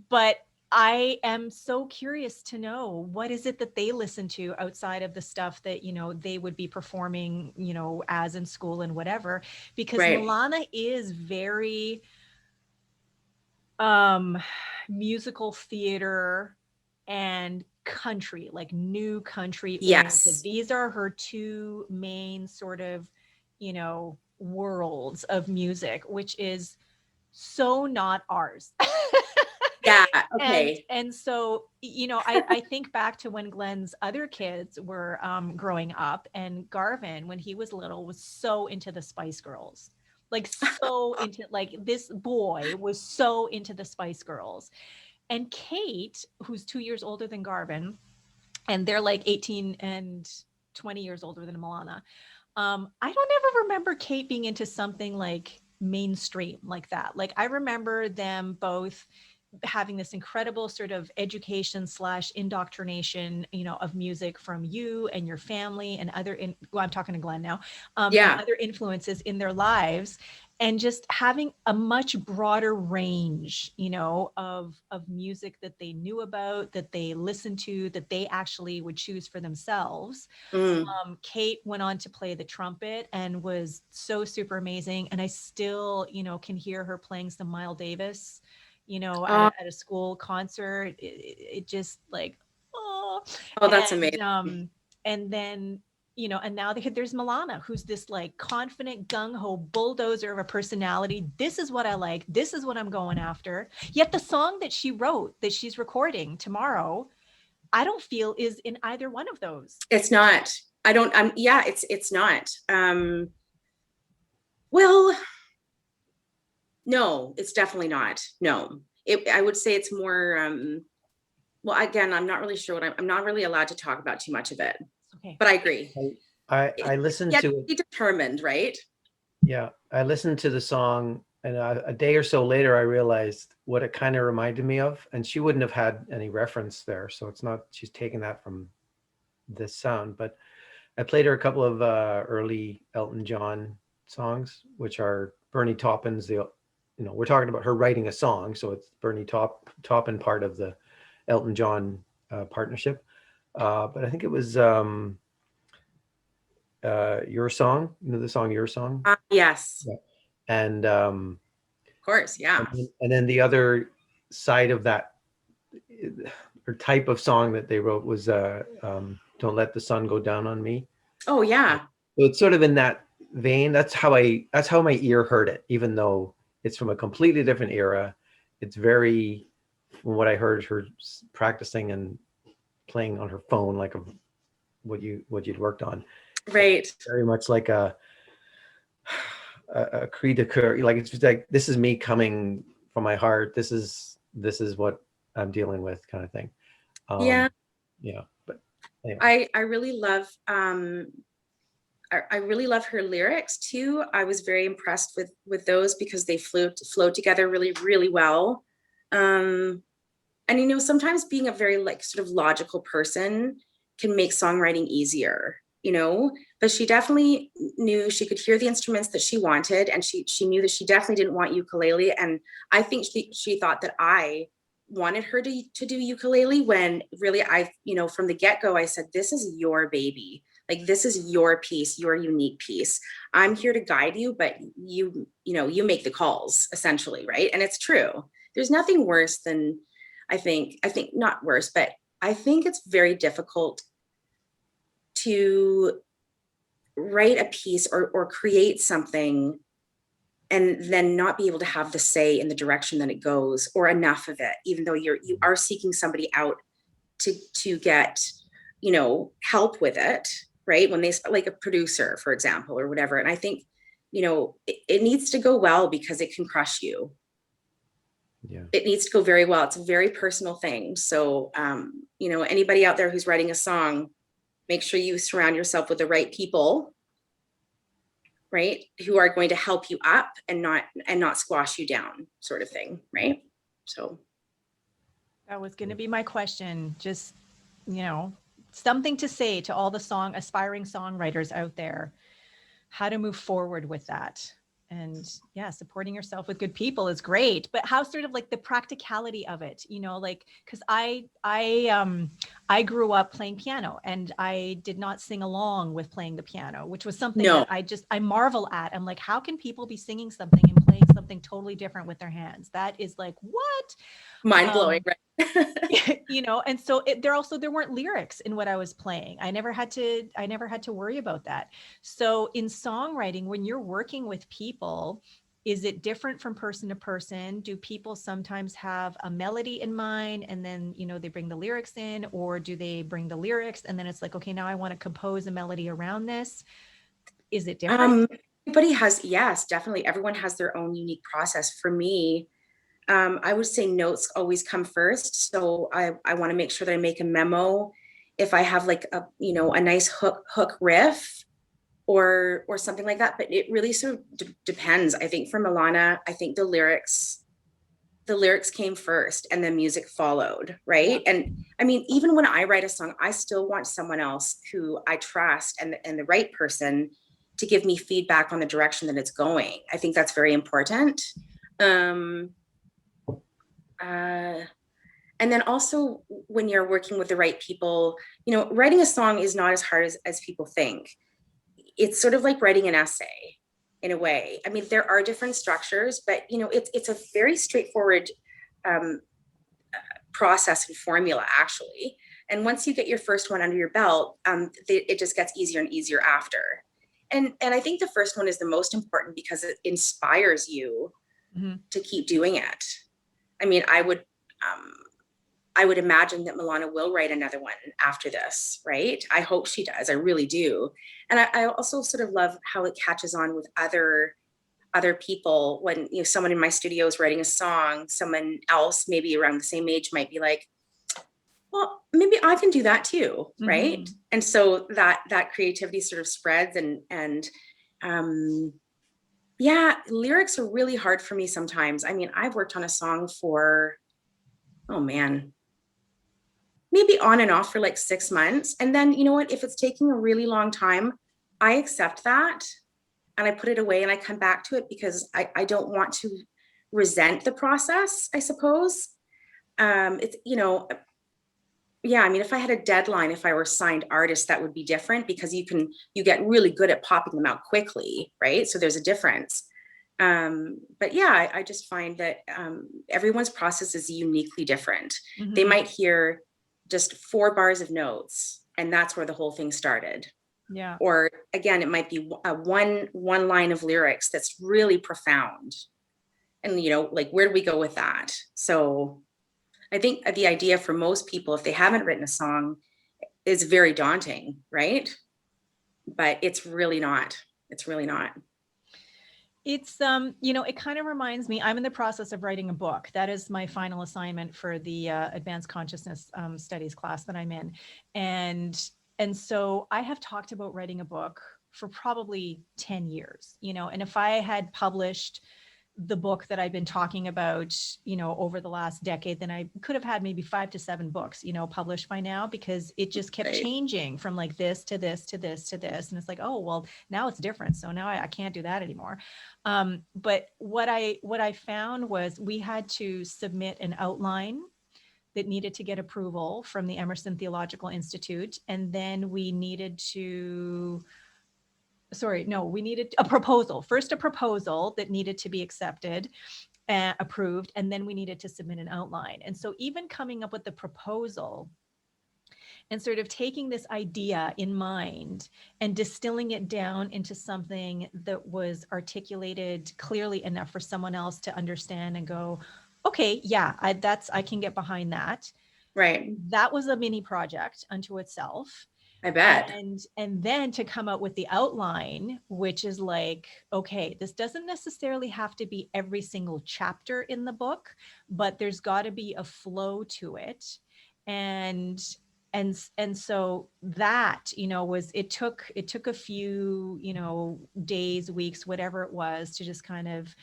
But I am so curious to know, what is it that they listen to outside of the stuff that, they would be performing, as in school and whatever, because Milana is very musical theater and country, like new country. Yes. These are her 2 main sort of, worlds of music, which is so not ours. Yeah. Okay. And so, I think back to when Glenn's other kids were growing up, and Garvin, when he was little, was so into the Spice Girls. Like so into, like, this boy was so into the Spice Girls. And Kate, who's 2 years older than Garvin, and they're like 18 and 20 years older than Milana. I don't ever remember Kate being into something like mainstream like that. Like, I remember them both having this incredible sort of education / indoctrination, of music from you and your family and I'm talking to Glenn now, and other influences in their lives, and just having a much broader range, of music that they knew about, that they listened to, that they actually would choose for themselves. Kate went on to play the trumpet and was so super amazing. And I still, can hear her playing some Miles Davis, at a school concert. It just like, that's amazing. And then, and now there's Milana, who's this like confident, gung-ho bulldozer of a personality. This is what I like. This is what I'm going after. Yet the song that she wrote, that she's recording tomorrow, I don't feel is in either one of those. It's not. I don't. It's not. Well, no, it's definitely not. No, I would say it's more. Well, again, I'm not really sure what I'm not really allowed to talk about too much of it. Okay. But I agree. I listened to it. Be determined, right? Yeah, I listened to the song, and a day or so later, I realized what it kind of reminded me of. And she wouldn't have had any reference there, so it's not. She's taken that from this sound. But I played her a couple of early Elton John songs, which are Bernie Taupin's. We're talking about her writing a song, so it's Bernie Taupin part of the Elton John partnership. But I think it was Your Song, the song Your Song? Yes. Yeah. And of course, yeah. And then the other side of that, or type of song that they wrote was Don't Let the Sun Go Down on Me. Oh, yeah. So it's sort of in that vein. That's how my ear heard it, even though it's from a completely different era. It's very, from what I heard her practicing and playing on her phone, like what you'd worked on. Right. Very much like a cri de coeur. Like, it's just like, this is me coming from my heart. This is what I'm dealing with, kind of thing. Yeah. Yeah. But anyway. I really love I really love her lyrics too. I was very impressed with those because they flowed together really, really well. And sometimes being a very like sort of logical person can make songwriting easier, but she definitely knew, she could hear the instruments that she wanted, and she knew that she definitely didn't want ukulele. And I think she thought that I wanted her to do ukulele, when really from the get-go I said, this is your baby. Like, this is your piece, your unique piece. I'm here to guide you, but you make the calls, essentially, right? And it's true. There's nothing worse than, I think not worse, but I think it's very difficult to write a piece or create something and then not be able to have the say in the direction that it goes, or enough of it, even though you are seeking somebody out to get, help with it, right? When they, like a producer, for example, or whatever. And I think, it needs to go well, because it can crush you. Yeah. It needs to go very well. It's a very personal thing. So, anybody out there who's writing a song, make sure you surround yourself with the right people, right? Who are going to help you up and not squash you down, sort of thing, right? So That was going to be my question. Just, something to say to all the aspiring songwriters out there, how to move forward with that. And yeah, supporting yourself with good people is great, but how sort of like the practicality of it, like, because I grew up playing piano, and I did not sing along with playing the piano, which was something that I marvel at. I'm like, how can people be singing something and playing something totally different with their hands? That is like, what? mind blowing, right? And so there weren't lyrics in what I was playing. I never had to worry about that. So in songwriting, when you're working with people, is it different from person to person? Do people sometimes have a melody in mind, and then, they bring the lyrics in, or do they bring the lyrics and then it's like, okay, now I want to compose a melody around this? Is it different? Yes, definitely. Everyone has their own unique process. For me, I would say notes always come first. So I want to make sure that I make a memo if I have like a nice hook riff or something like that. But it really sort of depends. I think for Milana, I think the lyrics came first and the music followed, right? Yeah. And I mean, even when I write a song, I still want someone else who I trust and the right person to give me feedback on the direction that it's going. I think that's very important. And then also, when you're working with the right people, writing a song is not as hard as people think. It's sort of like writing an essay in a way. I mean, there are different structures, but it's a very straightforward process and formula, actually. And once you get your first one under your belt, it just gets easier and easier after. And I think the first one is the most important, because it inspires you to keep doing it. I mean, I would imagine that Milana will write another one after this, right? I hope she does. I really do. And I also sort of love how it catches on with other people. When someone in my studio is writing a song, someone else maybe around the same age might be like, well, maybe I can do that too, right? And so that creativity sort of spreads, and yeah, lyrics are really hard for me sometimes. I mean, I've worked on a song for, oh man, maybe on and off for like 6 months. And then, you know what, if it's taking a really long time, I accept that and I put it away and I come back to it, because I don't want to resent the process, I suppose. It's, yeah, I mean, if I had a deadline, if I were a signed artist, that would be different, because you get really good at popping them out quickly, right? So there's a difference. But yeah, I just find that everyone's process is uniquely different. They might hear just 4 bars of notes, and that's where the whole thing started, Yeah. Or again, it might be one line of lyrics that's really profound. And, like, where do we go with that? So I think the idea for most people, if they haven't written a song, is very daunting, right? But it's really not. It's really not. It's it kind of reminds me, I'm in the process of writing a book. That is my final assignment for the advanced consciousness studies class that I'm in. And so I have talked about writing a book for probably 10 years, and if I had published the book that I've been talking about, over the last decade, then I could have had maybe 5 to 7 books, published by now, because it just kept Right. changing from like this to this to this to this. And it's like, oh, well, now it's different. So now I can't do that anymore. But what I found was we had to submit an outline that needed to get approval from the Emerson Theological Institute. And then we needed we needed a proposal. First, a proposal that needed to be accepted, approved, and then we needed to submit an outline. And so even coming up with the proposal and sort of taking this idea in mind and distilling it down into something that was articulated clearly enough for someone else to understand and go, okay, yeah, I can get behind that. Right. That was a mini project unto itself. I bet. And then to come out with the outline, which is like, okay, this doesn't necessarily have to be every single chapter in the book, but there's got to be a flow to it. And so that, it took a few, days, weeks, whatever it was, to just kind of,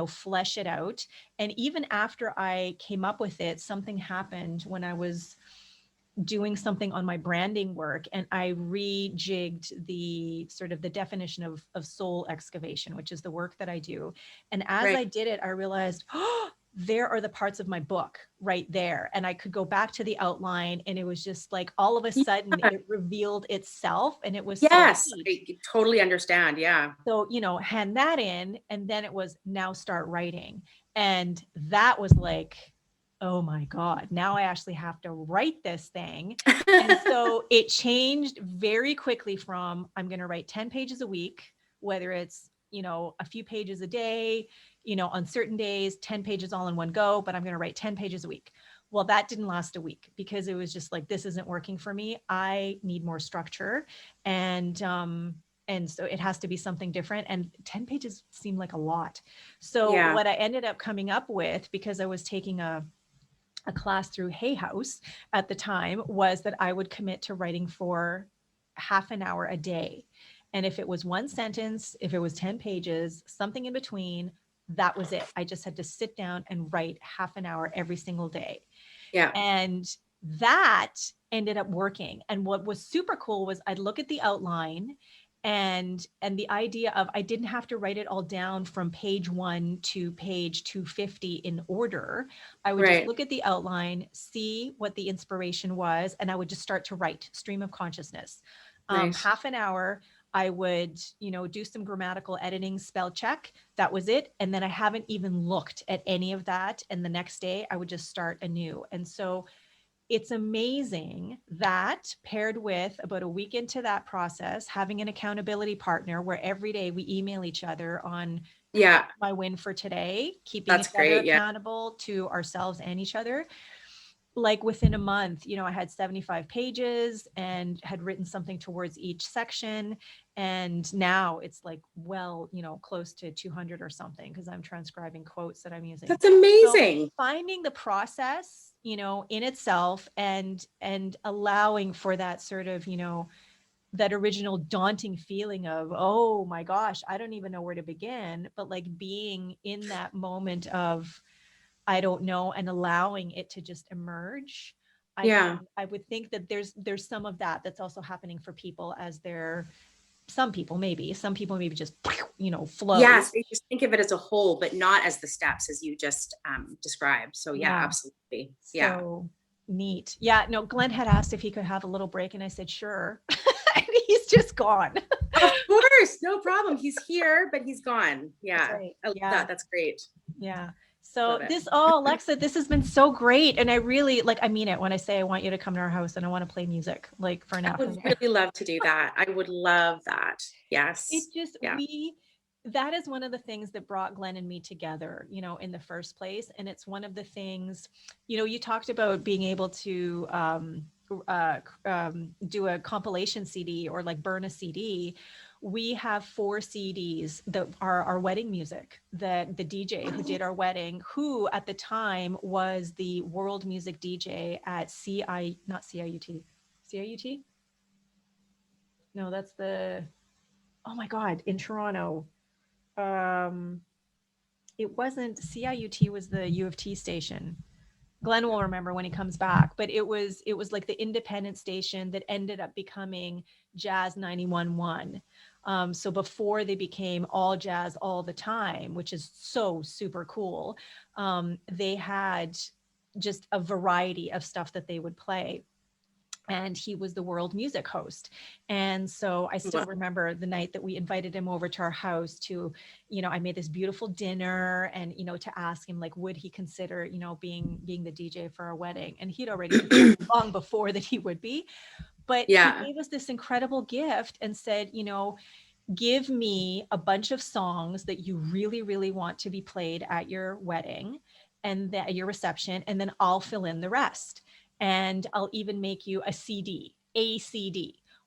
flesh it out. And even after I came up with it, something happened when I was doing something on my branding work, and I rejigged the sort of the definition of soul excavation, which is the work that I do. And as Right. I did it, I realized, oh, there are the parts of my book right there. And I could go back to the outline, and it was just like, all of a sudden it revealed itself, and it was Yes, so neat. I totally understand. Yeah. So, hand that in, and then it was, now start writing. And that was like, oh my God, now I actually have to write this thing. And so it changed very quickly from, I'm going to write 10 pages a week, whether it's, a few pages a day, on certain days, 10 pages all in one go, but I'm going to write 10 pages a week. Well, that didn't last a week, because it was just like, this isn't working for me. I need more structure. And so it has to be something different. And 10 pages seemed like a lot. So Yeah. what I ended up coming up with, because I was taking a class through Hay House at the time, was that I would commit to writing for half an hour a day. And if it was one sentence, if it was 10 pages, something in between, that was it. I just had to sit down and write half an hour every single day. Yeah. And that ended up working. And what was super cool was I'd look at the outline, and the idea of, I didn't have to write it all down from page 1 to page 250 in order. I would Right. just look at the outline, see what the inspiration was, and I would just start to write stream of consciousness. Nice. Half an hour, I would, do some grammatical editing, spell check. That was it. And then I haven't even looked at any of that. And the next day I would just start anew. And so it's amazing that, paired with, about a week into that process, having an accountability partner where every day we email each other on, Yeah. my win for today, keeping That's each other great. Yeah. accountable to ourselves and each other. Like within a month, I had 75 pages and had written something towards each section. And now it's like, well, close to 200 or something, because I'm transcribing quotes that I'm using. That's amazing. So finding the process, in itself, and allowing for that sort of, that original daunting feeling of, oh my gosh, I don't even know where to begin, but like being in that moment of, I don't know, and allowing it to just emerge. Yeah. I would think that there's some of that that's also happening for people, as some people maybe just, flow. Yes. They just think of it as a whole, but not as the steps as you just described. So yeah, Yeah. absolutely. Yeah. So neat. Yeah. No, Glenn had asked if he could have a little break, and I said, sure. And he's just gone. Of course. No problem. He's here, but he's gone. Yeah. That's right. I love Yeah. that. That's great. Yeah. So Love it. Alexa, this has been so great. And I really I mean it when I say I want you to come to our house and I want to play music like for an I would afternoon. really love to do that. I would love that. Yes. It just, Yeah. that is one of the things that brought Glenn and me together, in the first place. And it's one of the things, you talked about being able to do a compilation CD or like burn a CD. We have 4 CDs that are our wedding music that the DJ who did our wedding, who at the time was the world music DJ at not CIUT, CIUT? No, that's oh my God, in Toronto. It wasn't CIUT, was the U of T station. Glenn will remember when he comes back, but it was like the independent station that ended up becoming Jazz 91.1. So before they became all jazz all the time, which is so super cool, they had just a variety of stuff that they would play. And he was the world music host. And so I still remember the night that we invited him over to our house to, I made this beautiful dinner and, to ask him, like, would he consider, being the DJ for our wedding? And he'd already decided long before that he would be. But he gave us this incredible gift and said, give me a bunch of songs that you really, really want to be played at your wedding and at your reception, and then I'll fill in the rest. And I'll even make you a CD.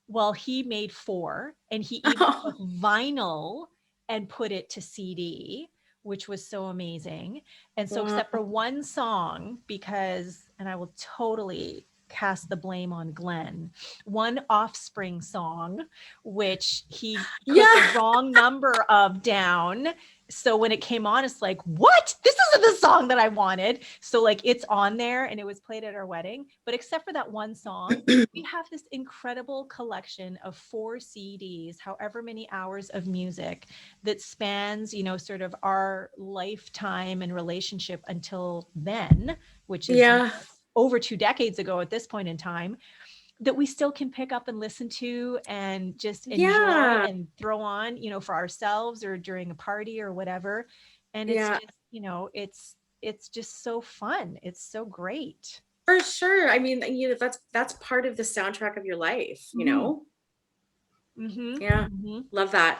Well, he made 4, and he even took vinyl and put it to CD, which was so amazing. And so, except for one song, and I will totally cast the blame on Glenn, one Offspring song, which he put the wrong number of down. So when it came on, it's like, what? This isn't the song that I wanted. So like it's on there and it was played at our wedding. But except for that one song, we have this incredible collection of 4 CDs, however many hours of music that spans, sort of our lifetime and relationship until then, which is over 2 decades ago at this point in time, that we still can pick up and listen to and just enjoy and throw on, for ourselves or during a party or whatever. And it's just, it's just so fun. It's so great. For sure. I mean, that's part of the soundtrack of your life, Mm-hmm. Yeah. Mm-hmm. Love that.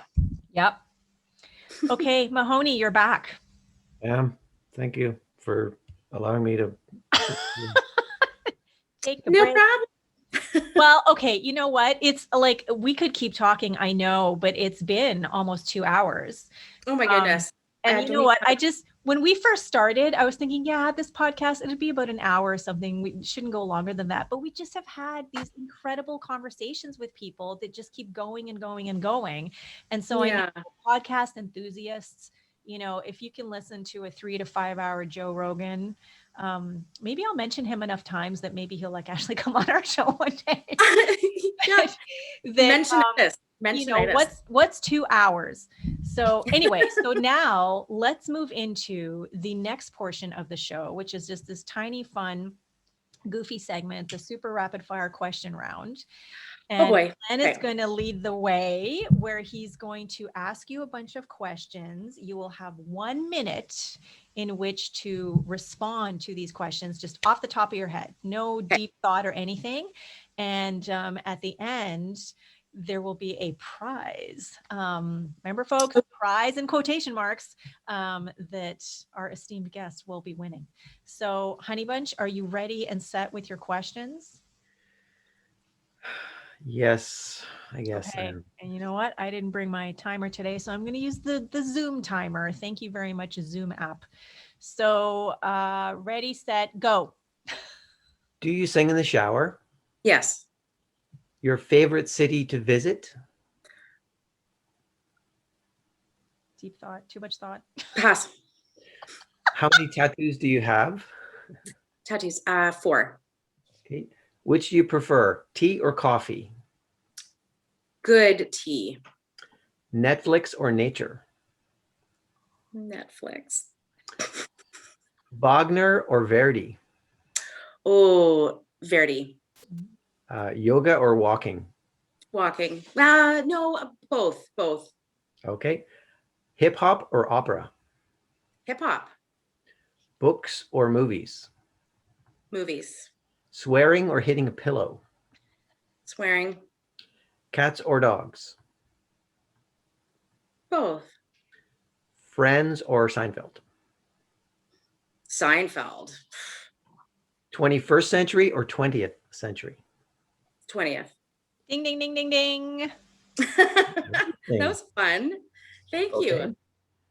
Yep. Okay, Mahoney, you're back. Thank you for allowing me to take the No break. problem. Well, okay, you know what? It's like we could keep talking, I know, but it's been almost 2 hours. Oh my goodness. And you know what? When we first started, I was thinking, this podcast, it'd be about an hour or something. We shouldn't go longer than that. But we just have had these incredible conversations with people that just keep going and going and going. And so I know podcast enthusiasts, if you can listen to a 3 to 5 hour Joe Rogan, maybe I'll mention him enough times that maybe he'll actually come on our show one day. Mention this. What's 2 hours? So anyway, so now let's move into the next portion of the show, which is just this tiny, fun, goofy segment, the super rapid fire question round. And Glenn is going to lead the way, where he's going to ask you a bunch of questions. You will have 1 minute in which to respond to these questions, just off the top of your head, no deep thought or anything. And at the end, there will be a prize. Remember, folks, prize in quotation marks, that our esteemed guest will be winning. So, Honey Bunch, are you ready and set with your questions? Yes, I guess. Okay. And you know what? I didn't bring my timer today, so I'm going to use the Zoom timer. Thank you very much, Zoom app. So, ready, set, go. Do you sing in the shower? Yes. Your favorite city to visit? Deep thought, too much thought. Pass. How many tattoos do you have? Tattoos, 4. Okay. Which do you prefer, tea or coffee? Good tea. Netflix or nature? Netflix. Wagner or Verdi? Oh, Verdi. Yoga or walking? Walking. No, both. Okay. Hip hop or opera? Hip hop. Books or movies? Movies. Swearing or hitting a pillow? Swearing. Cats or dogs? Both. Friends or Seinfeld? Seinfeld. 21st century or 20th century? 20th. Ding, ding, ding, ding, ding. That was fun. Thank Okay. you.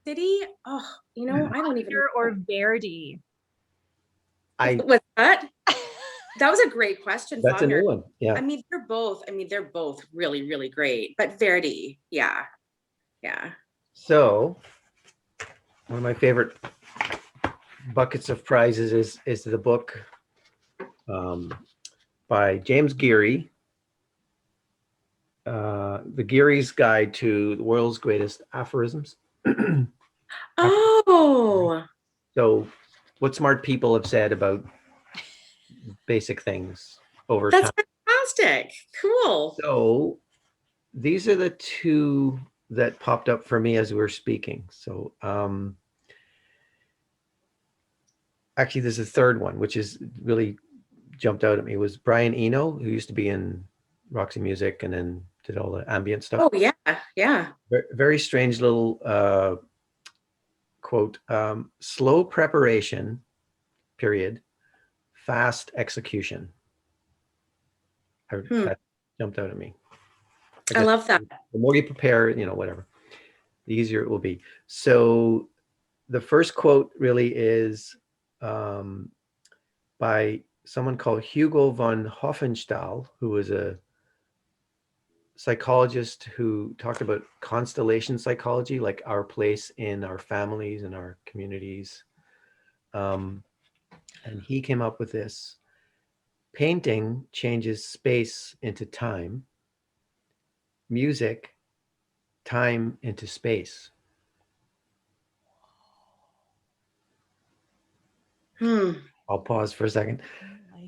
City. Oh, you know, I don't even. Wagner or Verdi? What's that? That was a great question. That's Wagner. a new one. Yeah. I mean, they're both really, really great. But Verdi, yeah. So one of my favorite buckets of prizes is the book by James Geary, The Geary's Guide to the World's Greatest Aphorisms. Oh. So what smart people have said about basic things over That's time. fantastic. Cool. So these are the two that popped up for me as we were speaking. So actually there's a third one, which is really jumped out at me. It was Brian Eno, who used to be in Roxy Music and then did all the ambient stuff. Oh yeah. Very strange little quote, slow preparation, period, fast execution. That jumped out at me. I love that. The more you prepare, whatever, the easier it will be. So the first quote really is by someone called Hugo von Hofmannsthal, who was a psychologist who talked about constellation psychology, like our place in our families and our communities. And he came up with this: painting changes space into time, music, time into space. I'll pause for a second.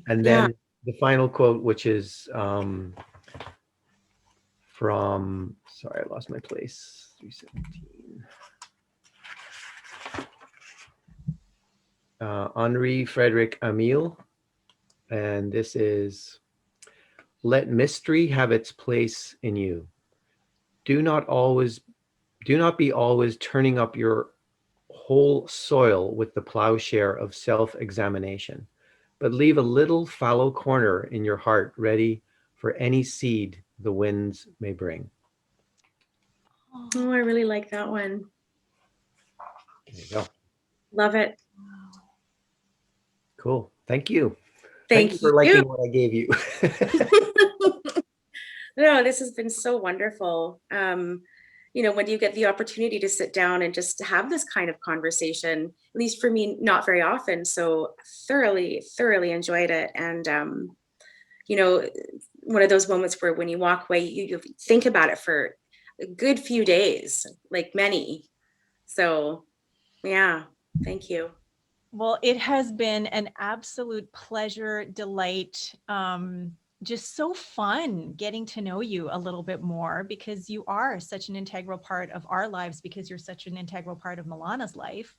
And then the final quote, which is from, sorry, I lost my place, 317. Henri Frederick Amiel. And this is, let mystery have its place in you. Do not be always turning up your whole soil with the plowshare of self-examination, but leave a little fallow corner in your heart ready for any seed the winds may bring. Oh, I really like that one. There you go. Love it. Cool. Thank you. Thank you for liking what I gave you. No, this has been so wonderful. When you get the opportunity to sit down and just have this kind of conversation, at least for me, not very often. So thoroughly enjoyed it. And, one of those moments where when you walk away, you think about it for a good few days, like many. So yeah, thank you. Well, it has been an absolute pleasure, delight, just so fun getting to know you a little bit more, because you are such an integral part of our lives, because you're such an integral part of Milana's life.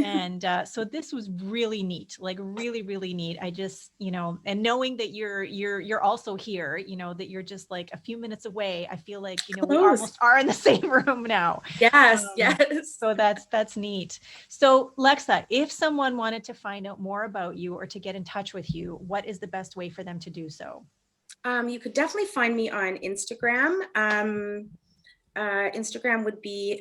And so this was really neat, like really, really neat. I just, and knowing that you're also here, that you're just like a few minutes away, I feel like, we almost are in the same room now. Yes. So that's neat. So Lexa, if someone wanted to find out more about you or to get in touch with you, what is the best way for them to do so? You could definitely find me on Instagram. Instagram would be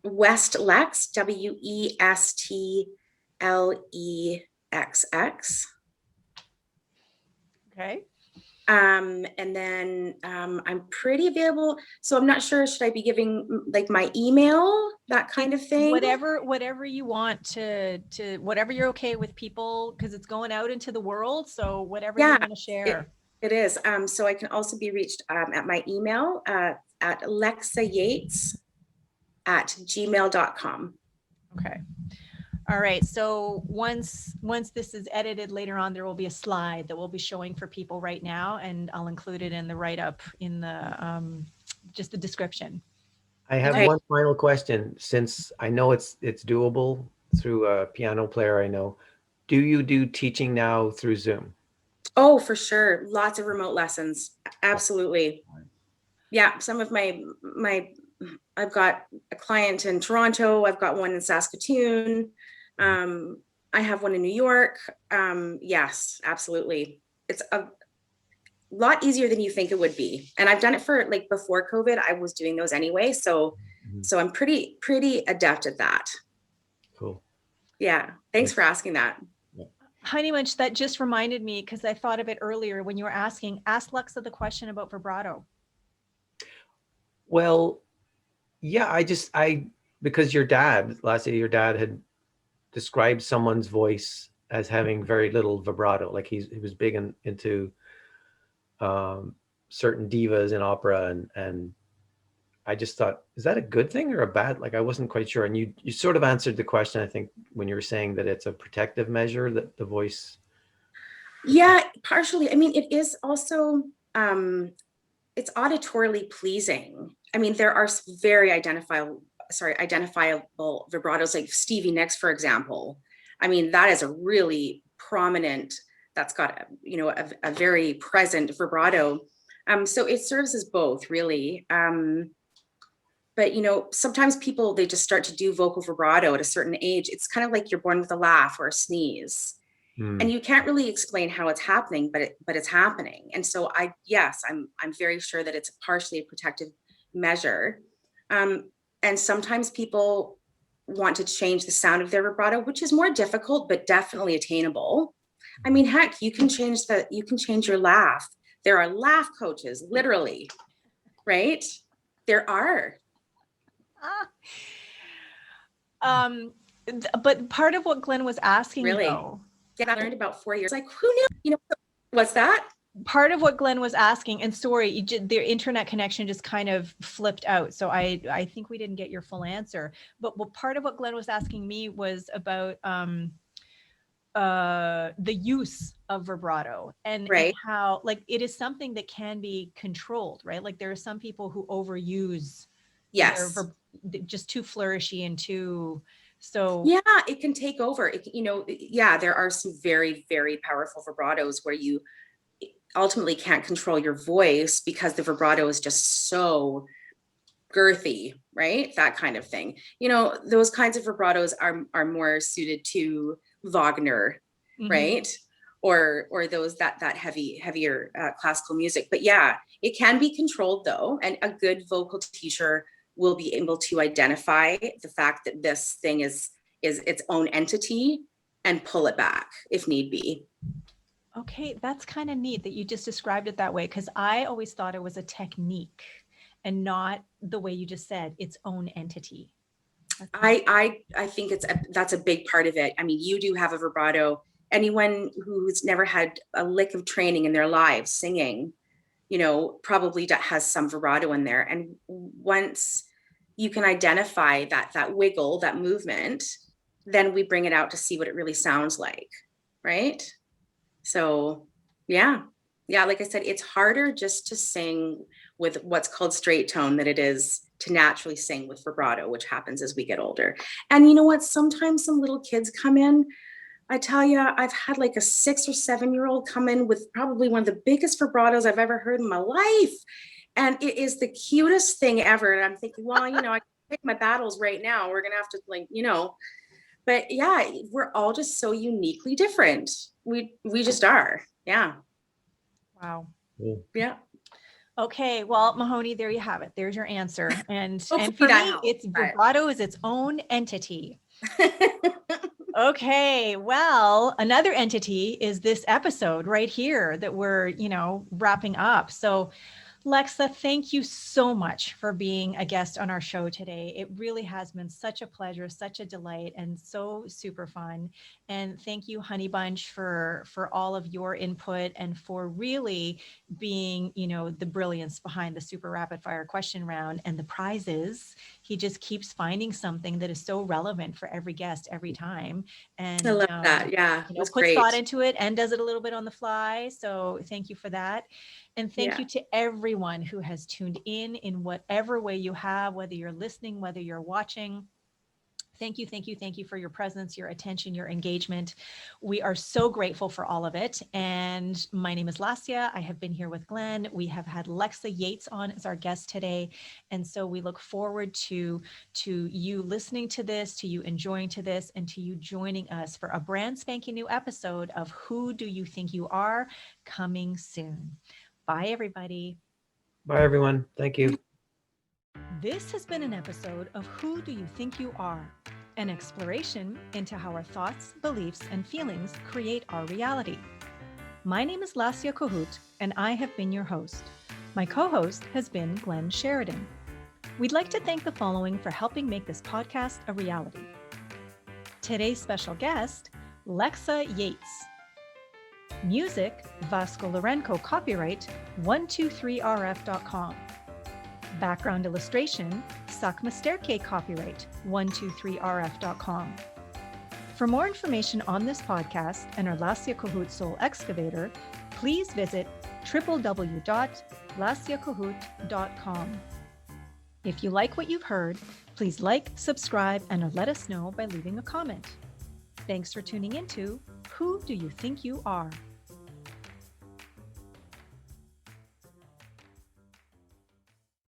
Westlex, WESTLEXX. Okay. And then I'm pretty available. So I'm not sure, should I be giving like my email, that kind of thing? Whatever you want to whatever you're okay with, people, because it's going out into the world. So whatever you want to share. It is. So I can also be reached at my email at lexayates@gmail.com. Okay. All right. So once this is edited later on, there will be a slide that we'll be showing for people right now, and I'll include it in the write-up in the just the description. I have one final question, since I know it's doable. through a piano player I know. Do you do teaching now through Zoom? Oh, for sure. Lots of remote lessons. Absolutely. Yeah. Some of my I've got a client in Toronto. I've got one in Saskatoon. I have one in New York. Yes, absolutely. It's a lot easier than you think it would be. And I've done it for like before COVID, I was doing those anyway. So Mhm. so I'm pretty adept at that. Cool. Yeah. Thanks for asking that. Honey Munch, that just reminded me, because I thought of it earlier when you were asking, ask Lexa the question about vibrato. Well, yeah, because your dad, last year, your dad had described someone's voice as having very little vibrato. Like he was big into certain divas in opera, and I just thought, is that a good thing or a bad? Like I wasn't quite sure. And you sort of answered the question, I think, when you were saying that it's a protective measure that the voice. Yeah, partially. I mean, it is also it's auditorily pleasing. I mean, there are very identifiable vibratos, like Stevie Nicks, for example. I mean, that is a really prominent, that's got a very present vibrato. So it serves as both, really. But sometimes people, they just start to do vocal vibrato at a certain age. It's kind of like you're born with a laugh or a sneeze, and you can't really explain how it's happening, but it's happening. And so I'm very sure that it's partially a protective measure. And sometimes people want to change the sound of their vibrato, which is more difficult but definitely attainable. I mean, heck, you can change your laugh. There are laugh coaches, literally, right? There are. But part of what Glenn was asking, Really? though, Yeah, I learned about 4 years. Like, who knew? What's that? part of what Glenn was asking, and sorry, their internet connection just kind of flipped out. So I think we didn't get your full answer. But part of what Glenn was asking me was about the use of vibrato and Right. how, like, it is something that can be controlled, right? Like there are some people who overuse Yes. just too flourishy and too, so Yeah, it can take over. There are some very, very powerful vibratos where you ultimately can't control your voice because the vibrato is just so girthy, right? That kind of thing. Those kinds of vibratos are more suited to Wagner, right? Or those that heavier classical music. But yeah, it can be controlled though, and a good vocal teacher will be able to identify the fact that this thing is its own entity and pull it back if need be. Okay, that's kind of neat that you just described it that way, because I always thought it was a technique and not the way you just said, its own entity. I think that's a big part of it. I mean, you do have a vibrato. Anyone who's never had a lick of training in their lives singing, probably has some vibrato in there. And once you can identify that wiggle, that movement, then we bring it out to see what it really sounds like, right? So yeah, like I said, it's harder just to sing with what's called straight tone than it is to naturally sing with vibrato, which happens as we get older. And you know what? Sometimes some little kids come in. I tell you, I've had like a 6 or 7-year-old come in with probably one of the biggest vibratos I've ever heard in my life. And it is the cutest thing ever. And I'm thinking, well, I can pick my battles right now. We're going to have to but yeah, we're all just so uniquely different. We just are. Yeah. Wow. Yeah. Okay, well, Mahoney, there you have it. There's your answer. And Hopefully for that me, helps, it's but- vibrato is its own entity. Okay, well, another entity is this episode right here that we're, wrapping up. So Lexa, thank you so much for being a guest on our show today. It really has been such a pleasure, such a delight, and so super fun. And thank you, Honey Bunch, for all of your input and for really being, the brilliance behind the super rapid fire question round and the prizes. He just keeps finding something that is so relevant for every guest every time. And I love that. Yeah, it was puts great. thought into it and does it a little bit on the fly. So thank you for that. And thank you to everyone who has tuned in whatever way you have, whether you're listening, whether you're watching. Thank you, thank you, thank you for your presence, your attention, your engagement. We are so grateful for all of it. And my name is Lassia. I have been here with Glenn. We have had Lexa Yates on as our guest today. And so we look forward to you listening to this, to you enjoying to this, and to you joining us for a brand spanking new episode of Who Do You Think You Are, coming soon. Bye, everybody. Bye, everyone. Thank you. This has been an episode of Who Do You Think You Are? An exploration into how our thoughts, beliefs, and feelings create our reality. My name is Lassia Kohut, and I have been your host. My co-host has been Glenn Sheridan. We'd like to thank the following for helping make this podcast a reality. Today's special guest, Lexa Yates. Music, Vasco Lorenco, copyright 123rf.com. Background illustration, Sakma Sterke, copyright 123rf.com. For more information on this podcast and our Lassia Kohut Soul Excavator, please visit www.lassiakohut.com. If you like what you've heard, please like, subscribe, and let us know by leaving a comment. Thanks for tuning into Who Do You Think You Are?